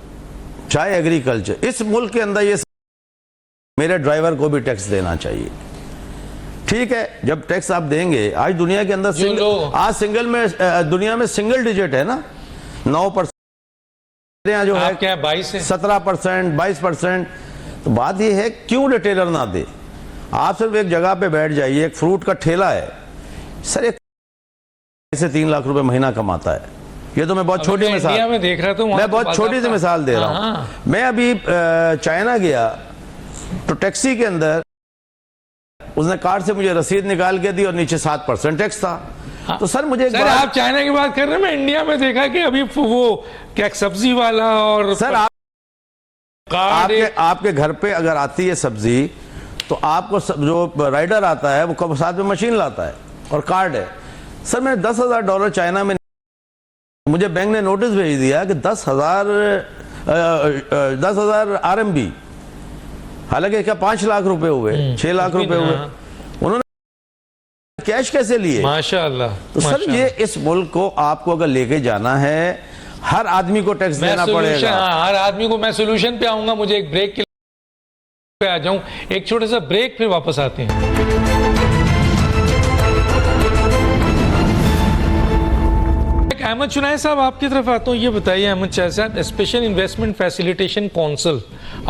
चाहे एग्रीकल्चर, इस मुल्क के अंदर ये मेरे ड्राइवर को भी टैक्स देना चाहिए। ठीक है, जब टैक्स आप देंगे, आज दुनिया के अंदर दुनिया में सिंगल डिजिट है ना, 9% जो है क्या 22 17% 22%। तो बात ये है क्यों रिटेलर ना दे? आप सिर्फ एक जगह पे बैठ जाइए, एक फ्रूट का ठेला है सर, एक से 3 लाख रुपए महीना कमाता है। ये तो मैं बहुत छोटी मिसाल में देख रहा था, मैं बहुत छोटी सी मिसाल दे रहा हूं। मैं अभी चाइना गया तो टैक्सी के अंदर उसने कार्ड से मुझे रसीद निकाल के दी और नीचे 7% टैक्स था। तो सर मुझे सर आप चाइना की बात कर रहे हैं, मैं इंडिया में देखा कि अभी वो क्या सब्जी वाला और सर आपके घर पे अगर आती है सब्जी तो आपको जो राइडर आता है वो साथ में मशीन लाता है और कार्ड है। सर मैंने $10,000 चाइना में, मुझे बैंक ने नोटिस भेज दिया कि 10,000 RMB, हालांकि क्या 5 लाख रुपए हुए, 6 लाख रुपए हुए, उन्होंने कैश कैसे लिए? माशाअल्लाह। तो सर ये इस मुल्क को आपको अगर लेके जाना है, हर आदमी को टैक्स देना पड़ेगा। हर आदमी को। मैं सोल्यूशन पे आऊंगा, मुझे एक ब्रेक के लिए आ जाऊं, एक छोटा सा ब्रेक, फिर वापस आते हैं। अहमद चुनाई साहब, आपकी तरफ आता हूँ। ये बताइए अहमद शाह साहब, स्पेशल इन्वेस्टमेंट फैसिलिटेशन काउंसिल,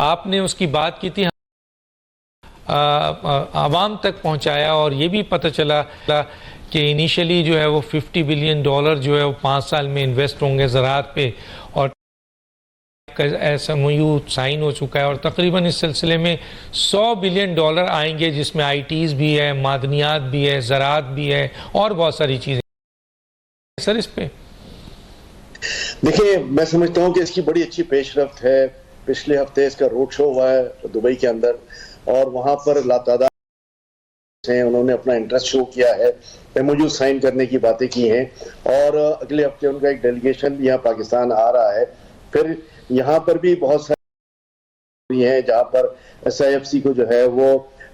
आपने उसकी बात की थी, आवाम तक पहुंचाया, और ये भी पता चला कि इनिशियली जो है वो $50 बिलियन जो है वो 5 साल में इन्वेस्ट होंगे ज़राअत पे, और SMOU साइन हो चुका है, और तकरीबन इस सिलसिले में $100 बिलियन आएंगे, जिसमें ITs भी है, मादनियात भी है, ज़राअत भी है, और बहुत सारी चीज़ें। सर इस पे देखिए, मैं समझता हूँ कि इसकी बड़ी अच्छी पेशरफ्त है। पिछले हफ्ते इसका रोड शो हुआ है दुबई के अंदर, और वहां पर लातादाद हैं, उन्होंने अपना इंटरेस्ट शो किया है, MOU साइन करने की बातें की हैं, और अगले हफ्ते उनका एक डेलीगेशन भी यहाँ पाकिस्तान आ रहा है। फिर यहाँ पर भी बहुत सारी हैं जहाँ पर SIFC को जो है वो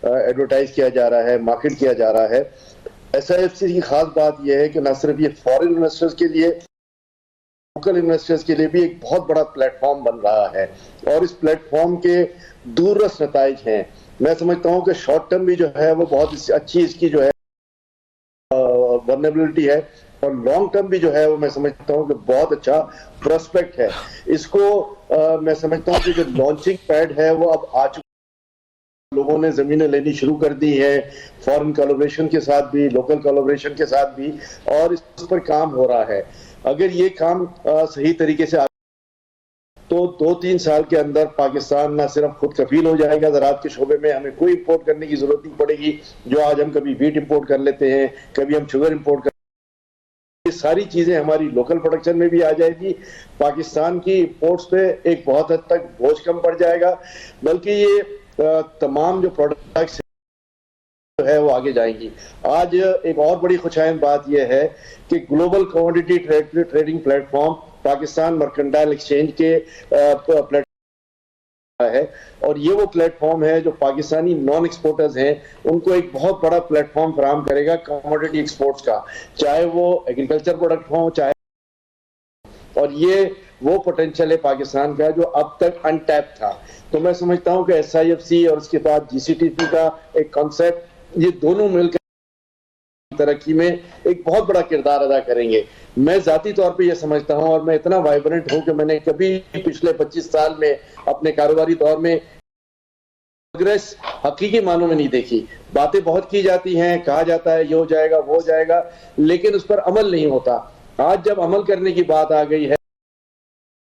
एडवर्टाइज किया जा रहा है, मार्केट किया जा रहा है। SIFC की खास बात यह है कि न सिर्फ ये फॉरेन इन्वेस्टर्स के लिए, लोकल इन्वेस्टर्स के लिए भी एक बहुत बड़ा प्लेटफॉर्म बन रहा है, और इस प्लेटफॉर्म के दूररस नताइज हैं। मैं समझता हूं कि शॉर्ट टर्म भी जो है वो बहुत अच्छी इसकी जो है वल्नरेबिलिटी है, और लॉन्ग टर्म भी जो है वो मैं समझता हूं कि बहुत अच्छा प्रोस्पेक्ट है। इसको मैं समझता हूं कि जो लॉन्चिंग पैड है वो अब आ चुका, लोगों ने जमीनें लेनी शुरू कर दी है, फॉरेन कोलैबोरेशन के साथ भी, लोकल कोलैबोरेशन के साथ भी, और इस पर काम हो रहा है। अगर ये काम सही तरीके से तो 2-3 साल के अंदर पाकिस्तान न सिर्फ खुद कफील हो जाएगा ज़राअत के शोबे में, हमें कोई इंपोर्ट करने की जरूरत नहीं पड़ेगी। जो आज हम कभी व्हीट इंपोर्ट कर लेते हैं, कभी हम शुगर इंपोर्ट कर, ये सारी चीजें हमारी लोकल प्रोडक्शन में भी आ जाएगी। पाकिस्तान की इंपोर्ट्स पे एक बहुत हद तक बोझ कम पड़ जाएगा, बल्कि ये तमाम जो प्रोडक्ट्स है वो आगे जाएंगी। आज एक और बड़ी खुशाइन बात यह है कि global commodity trading platform Pakistan mercantile exchange के प्लेटफॉर्म है, और ये वो प्लेटफॉर्म है जो पाकिस्तानी नॉन एक्सपोर्टर्स हैं उनको एक बहुत बड़ा प्लेटफॉर्म फराहम करेगा कमोडिटी एक्सपोर्ट्स का, चाहे वो एग्रीकल्चर प्रोडक्ट हो, चाहे, और ये वो पोटेंशियल है पाकिस्तान का जो अब तक अनटैप था। तो मैं समझता हूं कि SIFC और उसके बाद GCTP का एक कॉन्सेप्ट, ये दोनों मिलकर तरक्की में एक बहुत बड़ा किरदार अदा करेंगे। मैं जाती तौर पे ये समझता हूं, और मैं इतना वाइब्रेंट हूं कि मैंने कभी पिछले 25 साल में अपने कारोबारी दौर में प्रोग्रेस हकीकी मानों में नहीं देखी। बातें बहुत की जाती हैं, कहा जाता है ये हो जाएगा वो हो जाएगा, लेकिन उस पर अमल नहीं होता। आज जब अमल करने की बात आ गई है,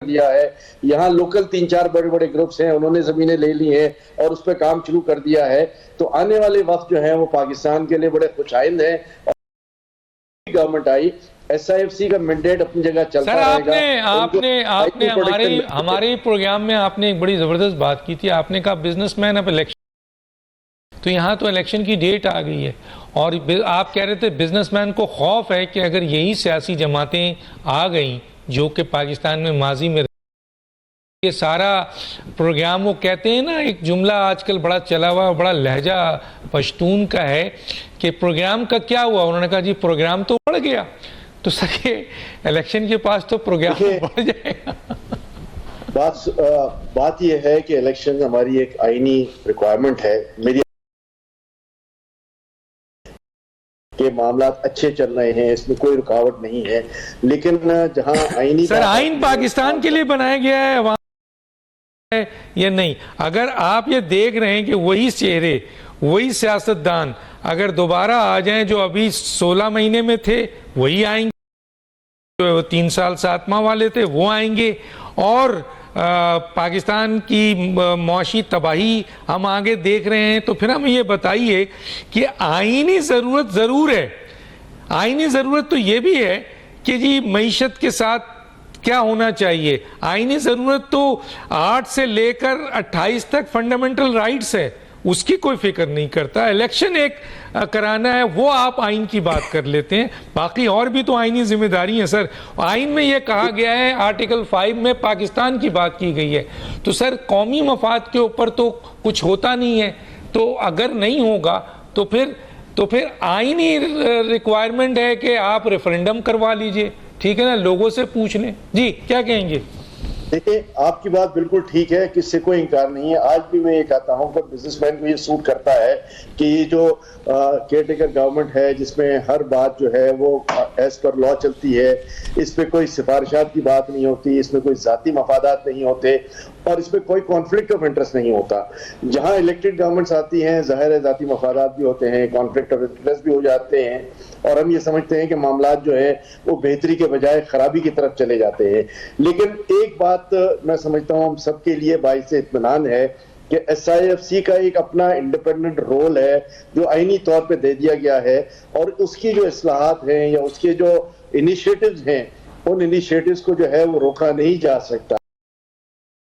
लिया है, यहाँ लोकल 3-4 बड़े बड़े ग्रुप्स हैं, उन्होंने जमीनें ले ली हैं और उस पर काम शुरू कर दिया है, तो आने वाले वक्त जो है वो पाकिस्तान के लिए बड़े खुशाइंद है। गवर्नमेंट आई, SIFC का मैंडेट अपनी जगह चलता रहेगा। आपने हमारे प्रोग्राम में आपने एक बड़ी जबरदस्त बात की थी। आपने कहा बिजनेसमैन अब इलेक्शन, तो यहाँ तो इलेक्शन की डेट आ गई है, और आप कह रहे थे बिजनेसमैन को खौफ है कि अगर यही सियासी जमातें आ गई जो कि पाकिस्तान में माजी में, ये सारा प्रोग्राम, वो कहते हैं ना, एक जुमला आजकल बड़ा चला हुआ, बड़ा लहजा पश्तून का है कि प्रोग्राम का क्या हुआ। उन्होंने कहा जी प्रोग्राम तो बढ़ गया। तो सर ये इलेक्शन के पास तो प्रोग्राम बढ़ जाएगा। बात यह है कि इलेक्शन हमारी एक आईनी रिक्वायरमेंट है। मेरी के मामलात अच्छे चल रहे हैं, इसमें कोई रुकावट नहीं है, लेकिन जहां आईनी सर आइन पाकिस्तान के लिए बनाया गया है, वहां या नहीं। अगर आप ये देख रहे हैं कि वही चेहरे, वही सियासतदान अगर दोबारा आ जाएं जो अभी 16 महीने में थे, वही आएंगे, जो 3 साल 7 माह वाले थे वो आएंगे, और पाकिस्तान की मौशी तबाही हम आगे देख रहे हैं, तो फिर हम ये बताइए कि आईनी ज़रूरत ज़रूर है। आईनी ज़रूरत तो ये भी है कि जी मईशत के साथ क्या होना चाहिए। आईनी ज़रूरत तो 8 से लेकर 28 तक फंडामेंटल राइट्स है, उसकी कोई फिक्र नहीं करता। इलेक्शन एक कराना है, वो आप आइन की बात कर लेते हैं, बाकी और भी तो आइनी जिम्मेदारी है सर। आइन में ये कहा गया है, आर्टिकल 5 में पाकिस्तान की बात की गई है, तो सर कौमी मफाद के ऊपर तो कुछ होता नहीं है। तो अगर नहीं होगा तो फिर आइनी रिक्वायरमेंट है कि आप रेफरेंडम करवा लीजिए, ठीक है ना, लोगों से पूछ लें। जी क्या कहेंगे? देखिए, आपकी बात बिल्कुल ठीक है, किससे कोई इंकार नहीं है। आज भी मैं ये कहता हूं कि बिजनेसमैन को ये सूट करता है कि ये जो केयर टेकर गवर्नमेंट है, जिसमें हर बात जो है वो एज पर लॉ चलती है, इस पे कोई सिफारिशात की बात नहीं होती, इसमें कोई जाती मफादात नहीं होते और इसमें कोई कॉन्फ्लिक्ट ऑफ इंटरेस्ट नहीं होता। जहां इलेक्टेड गवर्नमेंट्स आती हैं, जाहिर है जाती मफादात भी होते हैं, कॉन्फ्लिक्ट ऑफ इंटरेस्ट भी हो जाते हैं, और हम ये समझते हैं कि मामलात जो है वो बेहतरी के बजाय खराबी की तरफ चले जाते हैं। लेकिन एक बात मैं समझता हूँ हम सबके लिए बाइस इत्मीनान है कि SIFC का एक अपना इंडिपेंडेंट रोल है जो आईनी तौर पे दे दिया गया है, और उसकी जो इस्लाहात हैं या उसके जो इनिशिएटिव्स हैं, उन इनिशिएटिव्स को जो है वो रोका नहीं जा सकता।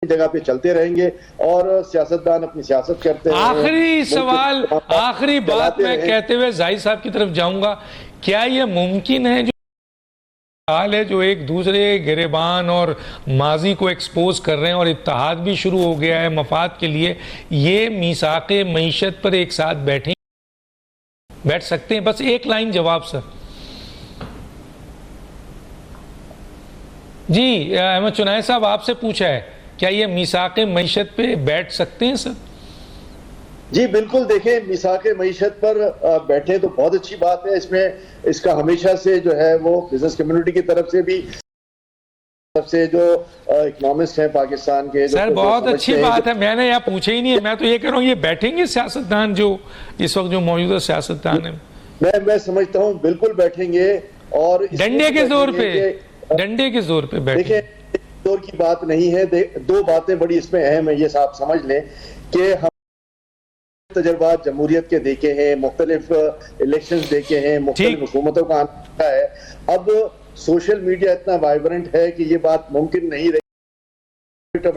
जगह पे चलते रहेंगे और सियासतदान अपनी सियासत करते हैं। आखिरी सवाल, आखिरी बात मैं कहते हुए जाहिद साहब की तरफ जाऊंगा, क्या यह मुमकिन है जो हाल है, जो एक दूसरे गिरेबान और माजी को एक्सपोज कर रहे हैं और इत्तेहाद भी शुरू हो गया है मफाद के लिए, ये मीसाक़े मईशत पर एक साथ बैठ सकते हैं? बस एक लाइन जवाब सर। जी अहमद चुनाय साहब आपसे पूछा है, क्या ये मीसाक़े मईशत पे बैठ सकते हैं सर? जी बिल्कुल, देखें मीसाक़े मईशत पर बैठे तो बहुत अच्छी बात है। इसमें इसका हमेशा से जो है वो बिजनेस कम्युनिटी की तरफ से भी, तरफ से जो इकोनॉमिस्ट हैं पाकिस्तान के, सर बहुत अच्छी बात है, मैंने यहाँ पूछा ही नहीं है, मैं तो ये कह रहा हूँ ये बैठेंगे सियासतदान जो इस वक्त जो मौजूदा सियासतदान है? मैं समझता हूँ बिल्कुल बैठेंगे, और डंडे के जोर पे बैठेंगे। दौर की बात नहीं है। दो बातें बड़ी इसमें अहम है, ये साहब समझ लें कि हम तजर्बात जमहूरियत के देखे हैं, मुख्तलिफ इलेक्शंस देखे हैं, मुख्तलिफ हुकूमतों का आना है। अब सोशल मीडिया इतना वाइब्रेंट है कि ये बात मुमकिन नहीं रही।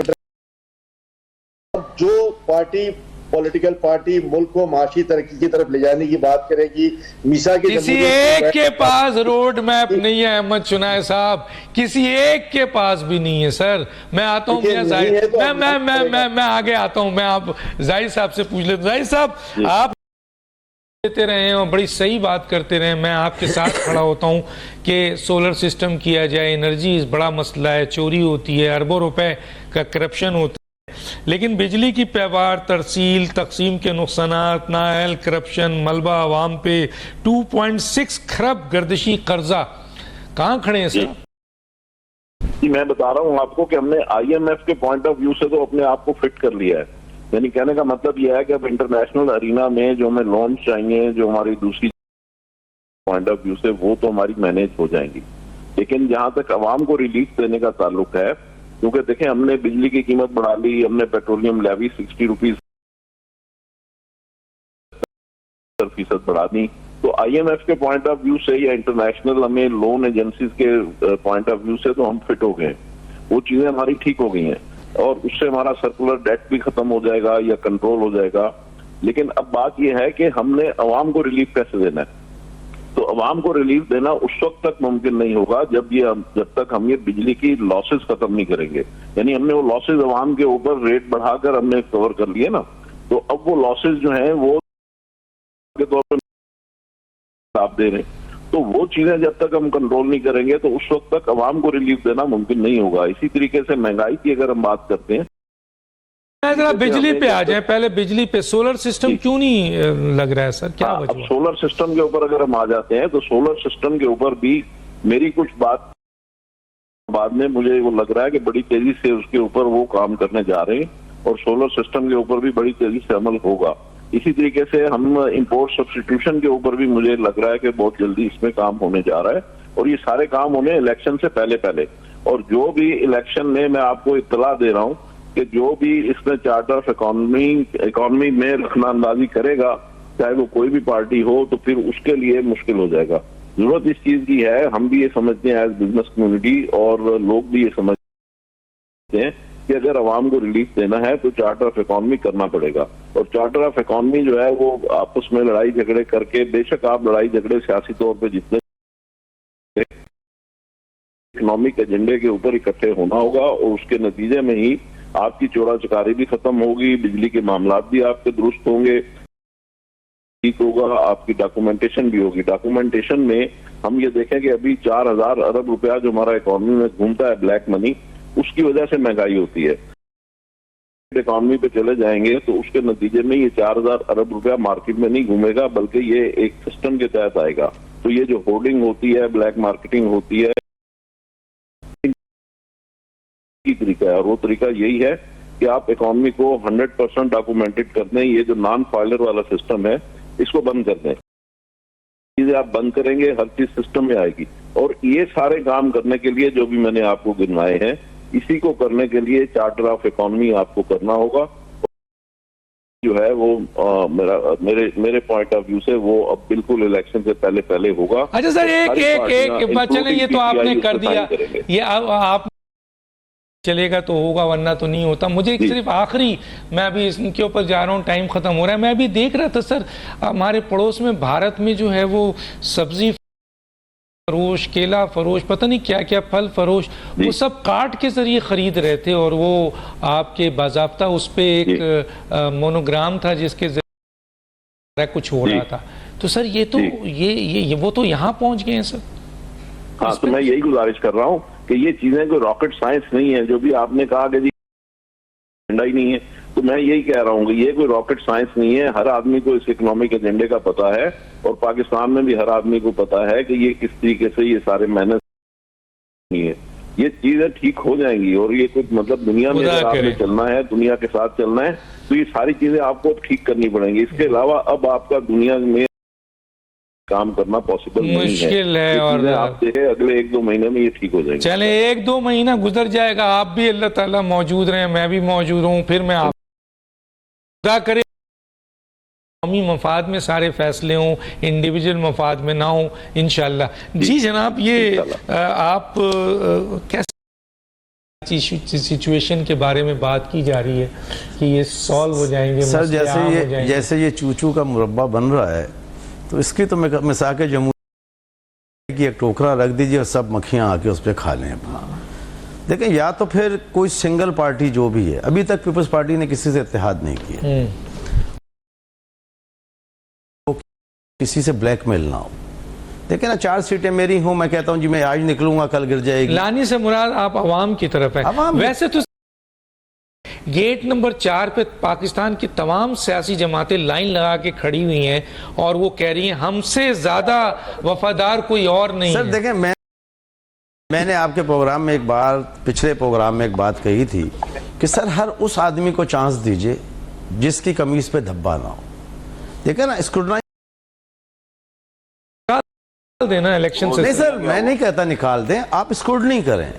अब जो पार्टी, पॉलिटिकल पार्टी मुल्क को माशी तरक्की की तरफ ले जाने की बात करेगी, मीसा के किसी एक के पास रोड मैप नहीं है अहमद चुनाय साहब, किसी एक के पास भी नहीं है सर। मैं आता हूँ, मैं आगे आता हूँ, मैं आप जाहिद साहब से पूछ लेता हूँ। जाहिद साहब आप देते रहे और बड़ी सही बात करते रहे, मैं आपके साथ खड़ा होता हूँ कि सोलर सिस्टम किया जाए, एनर्जी बड़ा मसला है, चोरी होती है, अरबों रुपए का करप्शन होता है, लेकिन बिजली की पैवार, तरसील, तकसीम के नुकसानात, नाअहल करप्शन, मलबा आवाम पे 2.6 खरब गर्दिशी कर्जा, कहाँ खड़े हैं सर? जी मैं बता रहा हूँ आपको कि हमने IMF के पॉइंट ऑफ व्यू से तो अपने आप को फिट कर लिया है। यानी कहने का मतलब यह है कि अब इंटरनेशनल अरीना में जो हमें लोन चाहिए, जो हमारी दूसरी पॉइंट ऑफ व्यू से, वो तो हमारी मैनेज हो जाएंगी। लेकिन जहां तक आवाम को रिलीफ देने का ताल्लुक है, क्योंकि देखें हमने बिजली की कीमत बढ़ा ली, हमने पेट्रोलियम लेवी 60 रुपीज % बढ़ा दी, तो IMF के पॉइंट ऑफ व्यू से या इंटरनेशनल हमें लोन एजेंसीज के पॉइंट ऑफ व्यू से तो हम फिट हो गए, वो चीजें हमारी ठीक हो गई हैं और उससे हमारा सर्कुलर डेट भी खत्म हो जाएगा या कंट्रोल हो जाएगा। लेकिन अब बात यह है कि हमने अवाम को रिलीफ कैसे देना है। तो अवाम को रिलीफ देना उस वक्त तक मुमकिन नहीं होगा जब तक हम ये बिजली की लॉसेस खत्म नहीं करेंगे। यानी हमने वो लॉसेस अवाम के ऊपर रेट बढ़ाकर हमने कवर कर लिए ना, तो अब वो लॉसेस जो हैं वो के तौर पर आप दे रहे हैं, तो वो चीजें जब तक हम कंट्रोल नहीं करेंगे तो उस वक्त तक अवाम को रिलीफ देना मुमकिन नहीं होगा। इसी तरीके से महंगाई की अगर हम बात करते हैं, जरा बिजली पे आ जाए, पहले बिजली पे सोलर सिस्टम क्यों नहीं लग रहा है सर, क्या वजह? अब सोलर सिस्टम के ऊपर अगर हम आ जाते हैं तो सोलर सिस्टम के ऊपर भी मेरी कुछ बात बाद में मुझे वो लग रहा है कि बड़ी तेजी से उसके ऊपर वो काम करने जा रहे हैं और सोलर सिस्टम के ऊपर भी बड़ी तेजी से अमल होगा। इसी तरीके से हम इंपोर्ट सब्स्टिट्यूशन के ऊपर भी मुझे लग रहा है कि बहुत जल्दी इसमें काम होने जा रहा है, और ये सारे काम होने इलेक्शन से पहले। और जो भी इलेक्शन में मैं आपको इत्तला दे रहा हूँ कि जो भी इसमें चार्टर ऑफ इकोनॉमी में रखना अंदाजी करेगा, चाहे वो कोई भी पार्टी हो, तो फिर उसके लिए मुश्किल हो जाएगा। जरूरत इस चीज की है, हम भी ये समझते हैं एज बिजनेस कम्युनिटी और लोग भी ये समझते हैं कि अगर अवाम को रिलीफ देना है तो चार्टर ऑफ इकोनॉमी करना पड़ेगा। और चार्टर ऑफ इकोनॉमी जो है वो आपस में लड़ाई झगड़े करके, बेशक आप लड़ाई झगड़े सियासी तौर पे जितने इकोनॉमिक एजेंडे के ऊपर इकट्ठे होना होगा और उसके नतीजे में ही आपकी चोरा चकारी भी खत्म होगी, बिजली के मामलात भी आपके दुरुस्त होंगे, ठीक होगा, आपकी डॉक्यूमेंटेशन भी होगी। डॉक्यूमेंटेशन में हम ये देखें कि अभी 4000 अरब रुपया जो हमारा इकोनॉमी में घूमता है ब्लैक मनी, उसकी वजह से महंगाई होती है। इकोनॉमी पे चले जाएंगे तो उसके नतीजे में ये 4000 अरब रुपया मार्केट में नहीं घूमेगा, बल्कि ये एक सिस्टम के तहत आएगा। तो ये जो होर्डिंग होती है, ब्लैक मार्केटिंग होती है, तरीका है, और वो तरीका यही है कि आप इकोनॉमी को 100% डॉक्यूमेंटेड कर दें। ये जो नॉन फाइलर वाला सिस्टम है इसको बंद कर दें। चीजें आप बंद करेंगे, हर चीज सिस्टम में आएगी। और ये सारे काम करने के लिए जो भी मैंने आपको गिनवाए हैं, इसी को करने के लिए चार्टर ऑफ इकोनॉमी आपको करना होगा। जो है वो मेरे पॉइंट ऑफ व्यू से वो अब बिल्कुल इलेक्शन से पहले होगा। अच्छा सर, एक बात, चले ये तो आपने कर दिया, ये आप चलेगा तो होगा, वरना तो नहीं होता। मुझे सिर्फ आखिरी, मैं अभी इनके ऊपर जा रहा हूँ, टाइम खत्म हो रहा है। मैं अभी देख रहा था सर, हमारे पड़ोस में भारत में जो है वो सब्जी फरोश, केला फरोश, पता नहीं क्या क्या फल फरोश, वो सब कार्ड के जरिए खरीद रहे थे और वो आपके बाज़ाब्ता उस पे एक मोनोग्राम था जिसके जरिए कुछ हो रहा था। तो सर ये तो ये वो तो यहाँ पहुंच गए हैं सर। हाँ, तो मैं यही गुजारिश कर रहा हूँ कि ये चीजें कोई रॉकेट साइंस नहीं है। जो भी आपने कहा कि जी एजेंडा ही नहीं है, तो मैं यही कह रहा हूँ कि ये कोई रॉकेट साइंस नहीं है। हर आदमी को इस इकोनॉमिक एजेंडे का पता है और पाकिस्तान में भी हर आदमी को पता है कि ये किस तरीके से ये सारे मैनेज नहीं है। ये चीजें ठीक हो जाएंगी और ये कुछ मतलब दुनिया में अगर आपने चलना है, दुनिया के साथ चलना है, तो ये सारी चीजें आपको ठीक करनी पड़ेंगी। इसके अलावा अब आपका दुनिया में काम करना पॉसिबल मुश्किल है और आप देखें अगले 1-2 महीने में ये ठीक हो जाएंगे। चले 1-2 महीना गुजर जाएगा, आप भी अल्लाह ताला मौजूद रहे, मैं भी मौजूद हूँ, फिर मैं आप खुदा करे कौमी मफाद में सारे फैसले हों, इंडिविजुअल मफाद में ना हो, इंशाल्लाह। जी जनाब, ये आप कैसे सिचुएशन के बारे में बात की जा रही है कि ये सॉल्व हो जाएंगे सर? जैसे ये चूचू का मुरब्बा बन रहा है, तो इसकी तो मिसाल के जमहूरियत की एक टोकरा रख दीजिए और सब मक्खियां आके उस पर खा लें। देखें, या तो फिर कोई सिंगल पार्टी जो भी है, अभी तक पीपल्स पार्टी ने किसी से इत्तेहाद नहीं किया, तो किसी से ब्लैकमेल ना हो। देखें ना, 4 सीटें मेरी हूं, मैं कहता हूं जी मैं आज निकलूंगा कल गिर जाएगी। लानी से मुराद आप अवाम की तरफ है। वैसे तो गेट नंबर 4 पे पाकिस्तान की तमाम सियासी जमातें लाइन लगा के खड़ी हुई हैं और वो कह रही हैं हमसे ज्यादा वफादार कोई और नहीं सर, है। देखें, मैंने आपके प्रोग्राम में एक बार, पिछले प्रोग्राम में एक बात कही थी कि सर हर उस आदमी को चांस दीजिए जिसकी कमीज पे धब्बा ना हो। देखें ना, स्क्रूटनाइज देना इलेक्शन से। नहीं सर, मैं नहीं कहता निकाल दें, आप स्क्रूटनी करें।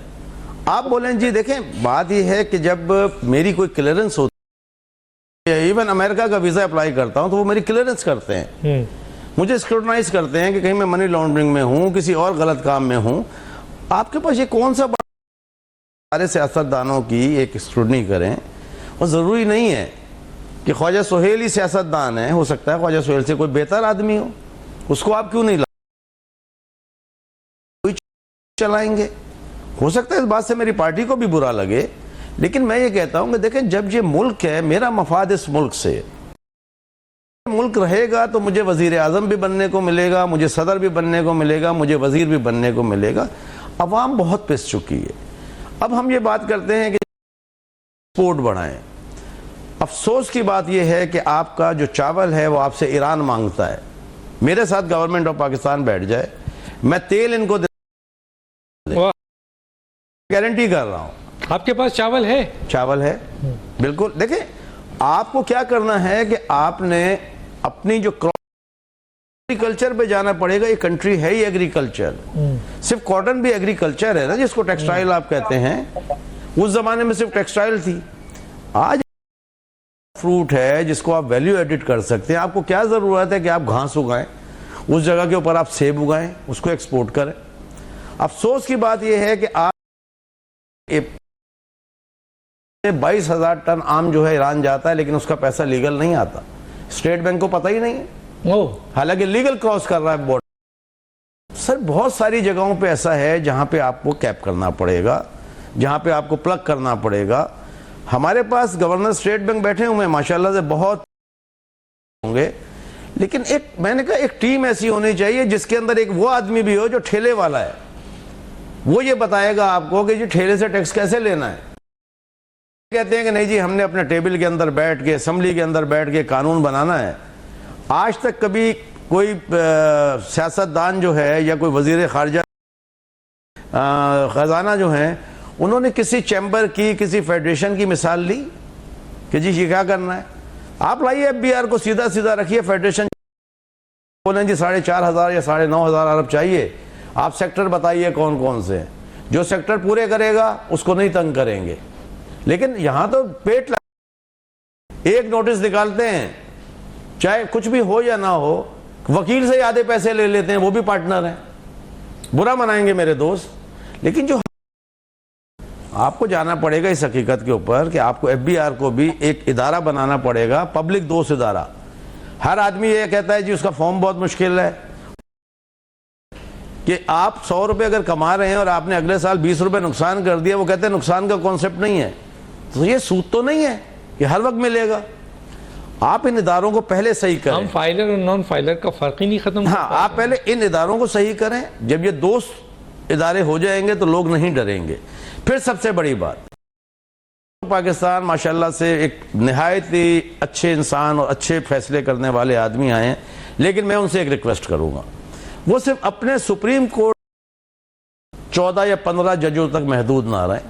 आप बोलें जी देखें, बात यह है कि जब मेरी कोई क्लियरेंस होती है, इवन अमेरिका का वीजा अप्लाई करता हूं तो वो मेरी क्लियरेंस करते हैं, मुझे स्क्रूटनाइज करते हैं कि कहीं मैं मनी लॉन्ड्रिंग में हूं, किसी और गलत काम में हूं। आपके पास ये कौन सा सारे सियासतदानों की एक स्क्रूटनी करें? और जरूरी नहीं है कि ख्वाजा सोहेल ही सियासतदान है, हो सकता है ख्वाजा सोहेल से कोई बेहतर आदमी हो, उसको आप क्यों नहीं चलाएंगे? हो सकता है इस बात से मेरी पार्टी को भी बुरा लगे, लेकिन मैं ये कहता हूं कि देखें, जब ये मुल्क है, मेरा मफाद इस मुल्क से, मुल्क रहेगा तो मुझे वजीर आजम भी बनने को मिलेगा, मुझे सदर भी बनने को मिलेगा, मुझे वजीर भी बनने को मिलेगा। अवाम बहुत पिस चुकी है। अब हम ये बात करते हैं कि एक्सपोर्ट बढ़ाएं। अफसोस की बात यह है कि आपका जो चावल है वो आपसे ईरान मांगता है। मेरे साथ गवर्नमेंट ऑफ पाकिस्तान बैठ जाए, मैं तेल इनको गारंटी कर रहा हूं। आपके पास चावल है? चावल है, बिल्कुल। देखिए, आपको क्या करना है कि आपने अपनी जो एग्रीकल्चर पे जाना पड़ेगा। ये कंट्री है ही एग्रीकल्चर, सिर्फ कॉटन भी एग्रीकल्चर है ना, जिसको टेक्सटाइल आप कहते हैं। उस जमाने में सिर्फ टेक्सटाइल थी, आज फ्रूट है जिसको आप वैल्यू एडिट कर सकते हैं। आपको क्या जरूरत है कि आप घास उगाएं, उस जगह के ऊपर आप सेब उगाएं, उसको एक्सपोर्ट करें। अफसोस की बात यह है कि आप 22,000 टन आम जो है ईरान जाता है, लेकिन उसका पैसा लीगल नहीं आता। स्टेट बैंक को पता ही नहीं है, हालांकि लीगल क्रॉस कर रहा है बॉर्डर। सर बहुत सारी जगहों पे ऐसा है जहां पे आपको कैप करना पड़ेगा, जहां पे आपको प्लग करना पड़ेगा। हमारे पास गवर्नर स्टेट बैंक बैठे हुए हैं माशाल्लाह से, बहुत होंगे, लेकिन मैंने कहा एक टीम ऐसी होनी चाहिए जिसके अंदर एक वो आदमी भी हो जो ठेले वाला है, वो ये बताएगा आपको कि जी ठेले से टैक्स कैसे लेना है। कहते हैं कि नहीं जी हमने अपने टेबल के अंदर बैठ के, असेंबली के अंदर बैठ के कानून बनाना है। आज तक कभी कोई सियासतदान जो है या कोई वजीर खारजा खजाना जो है, उन्होंने किसी चैम्बर की, किसी फेडरेशन की मिसाल ली कि जी ये क्या करना है। आप लाइए FBR को सीधा सीधा रखिए, फेडरेशन बोलें जी 4,500 या 9,500 अरब चाहिए, आप सेक्टर बताइए कौन कौन से, जो सेक्टर पूरे करेगा उसको नहीं तंग करेंगे। लेकिन यहां तो पेट एक नोटिस निकालते हैं, चाहे कुछ भी हो या ना हो, वकील से आधे पैसे ले लेते हैं, वो भी पार्टनर हैं। बुरा मनाएंगे मेरे दोस्त, लेकिन जो आपको जाना पड़ेगा इस हकीकत के ऊपर कि आपको FBR को भी एक इदारा बनाना पड़ेगा, पब्लिक दोस्त इदारा। हर आदमी ये कहता है जी उसका फॉर्म बहुत मुश्किल है, कि आप 100 रुपए अगर कमा रहे हैं और आपने अगले साल 20 रुपए नुकसान कर दिया, वो कहते हैं नुकसान का कॉन्सेप्ट नहीं है। तो ये सूद तो नहीं है कि हर वक्त मिलेगा। आप इन इदारों को पहले सही करें। हम फाइलर और नॉन फाइलर का फर्क ही नहीं खत्म। हाँ, आप पहले इन इदारों को सही करें। जब ये दोस्त इदारे हो जाएंगे तो लोग नहीं डरेंगे। फिर सबसे बड़ी बात, पाकिस्तान माशाल्लाह से एक निहायत ही अच्छे इंसान और अच्छे फैसले करने वाले आदमी आए हैं, लेकिन मैं उनसे एक रिक्वेस्ट करूंगा, वो सिर्फ अपने सुप्रीम कोर्ट 14 या 15 जजों तक महदूद ना रहे,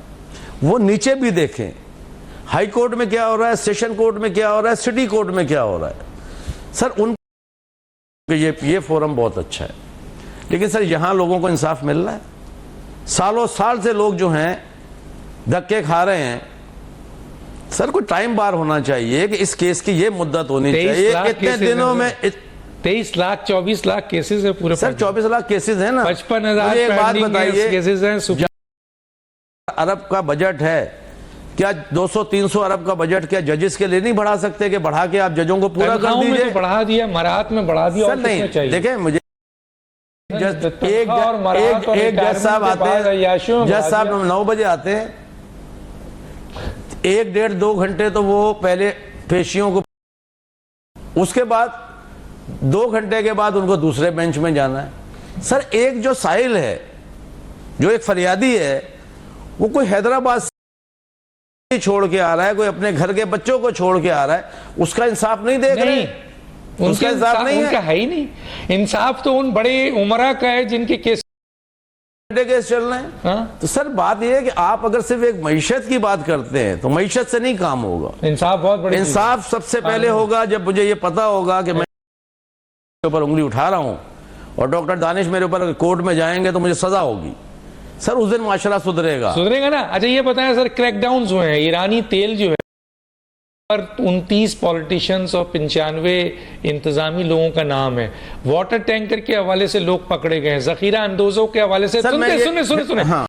वो नीचे भी देखें हाई कोर्ट में क्या हो रहा है, सेशन कोर्ट में क्या हो रहा है, सिटी कोर्ट में क्या हो रहा है। सर उन ये फोरम बहुत अच्छा है, लेकिन सर यहां लोगों को इंसाफ मिल रहा है। सालों साल से लोग जो हैं धक्के खा रहे हैं। सर कोई टाइम बार होना चाहिए कि इस केस की ये मुद्दत होनी चाहिए, इतने दिनों में 23 लाख 24 लाख केसेस है पूरे। सर 24 लाख केसेस है ना, 55,000 एक बात बताइए, केसेस हैं। अरब का बजट है, क्या 200-300 अरब का बजट क्या जजेस के लिए नहीं बढ़ा सकते कि बढ़ा के आप जजों को पूरा कर दीजिए? तो बढ़ा दिया, मराहत में बढ़ा दिया। सर नहीं, देखें मुझे एक जज साहब आते हैं, जज साहब 9 बजे आते हैं, 1-1.5-2 घंटे तो वो पहले पेशियों को, उसके बाद 2 घंटे के बाद उनको दूसरे बेंच में जाना है। सर एक जो साहिल है, जो एक फरियादी है, वो कोई हैदराबाद छोड़ के आ रहा है, कोई अपने घर के बच्चों को छोड़ के आ रहा है, उसका इंसाफ नहीं देख रहे, उसका इंसाफ नहीं उनका है ही नहीं। इंसाफ तो उन बड़े उमरा का है जिनके केस चल रहे हैं। हाँ? तो सर बात यह है कि आप अगर सिर्फ एक मईशत की बात करते हैं तो मईशत से नहीं काम होगा। इंसाफ बहुत बड़ी, इंसाफ सबसे पहले होगा जब मुझे ये पता होगा कि मैं ऊपर उंगली उठा रहा हूं और डॉक्टर दानिश मेरे ऊपर अगर कोर्ट में जाएंगे तो मुझे सजा होगी। सर उस दिन माशरा सुधरेगा ना। अच्छा ये बताएं सर, क्रैकडाउन हुए हैं, ईरानी तेल जो है पर 29 पॉलिटिशियंस और 95 इंतजामी लोगों का नाम है। वाटर टैंकर के हवाले से लोग पकड़े गए, जखीरा अंदोजों के हवाले से, सुने हाँ।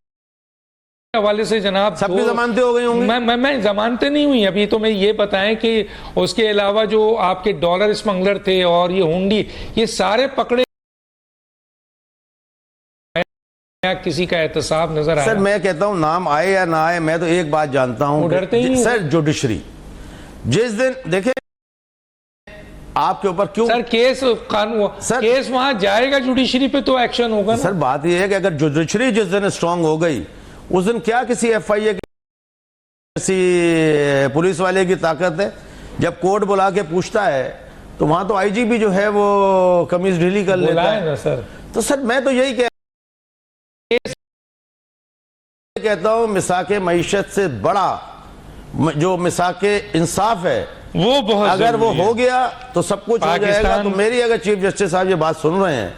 हवाले से जनाब सबकी जमानतें हो गई होंगी। मैं जमानतें नहीं हुई अभी। तो मैं ये बताएं कि उसके अलावा जो आपके डॉलर स्मगलर थे और ये हुंडी, ये सारे पकड़े, किसी का एहतसाब नजर आया? सर मैं कहता हूं नाम आए या ना आए, मैं तो एक बात जानता हूं, सर जुडिशरी जिस दिन देखें आपके ऊपर क्यों सर केस कानून, सर केस वहां जाएगा जुडिशरी पे तो एक्शन होगा। सर बात यह है कि अगर जुडिशरी जिस दिन स्ट्रांग हो गई, उस दिन क्या किसी FIA किसी पुलिस वाले की ताकत है? जब कोर्ट बुला के पूछता है तो वहां तो IGP जो है वो कमीज ढीली कर लेता है ना सर। तो सर मैं तो यही कहता हूं, मिसाके मईशत से बड़ा जो मिसाके इंसाफ है वो बहुत, अगर वो हो गया तो सब कुछ हो जाएगा। तो मेरी अगर चीफ जस्टिस साहब ये बात सुन रहे हैं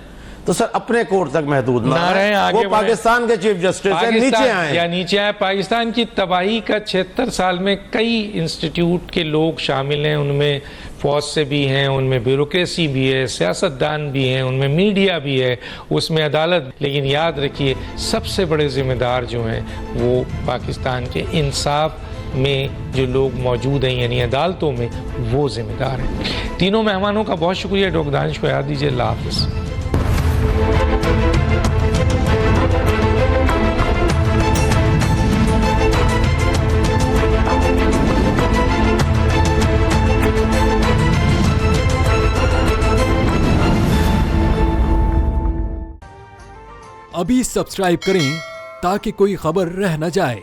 तो सर अपने कोर्ट तक महदूद ना रहे, वो पाकिस्तान के चीफ जस्टिस है, नीचे आए या नीचे आए। पाकिस्तान की तबाही का 76 साल में कई इंस्टीट्यूट के लोग शामिल हैं, उनमें फौज से भी हैं, उनमें ब्यूरोक्रेसी भी है, सियासतदान भी हैं, उनमें मीडिया भी है, उसमें अदालत। लेकिन याद रखिए सबसे बड़े जिम्मेदार जो हैं वो पाकिस्तान के इंसाफ में जो लोग मौजूद हैं यानी अदालतों में, वो जिम्मेदार हैं। तीनों मेहमानों का बहुत शुक्रिया। डॉक्टर दानिश को याद दीजिए। अल्लाह हाफ़िज़। अभी सब्सक्राइब करें ताकि कोई खबर रह न जाए।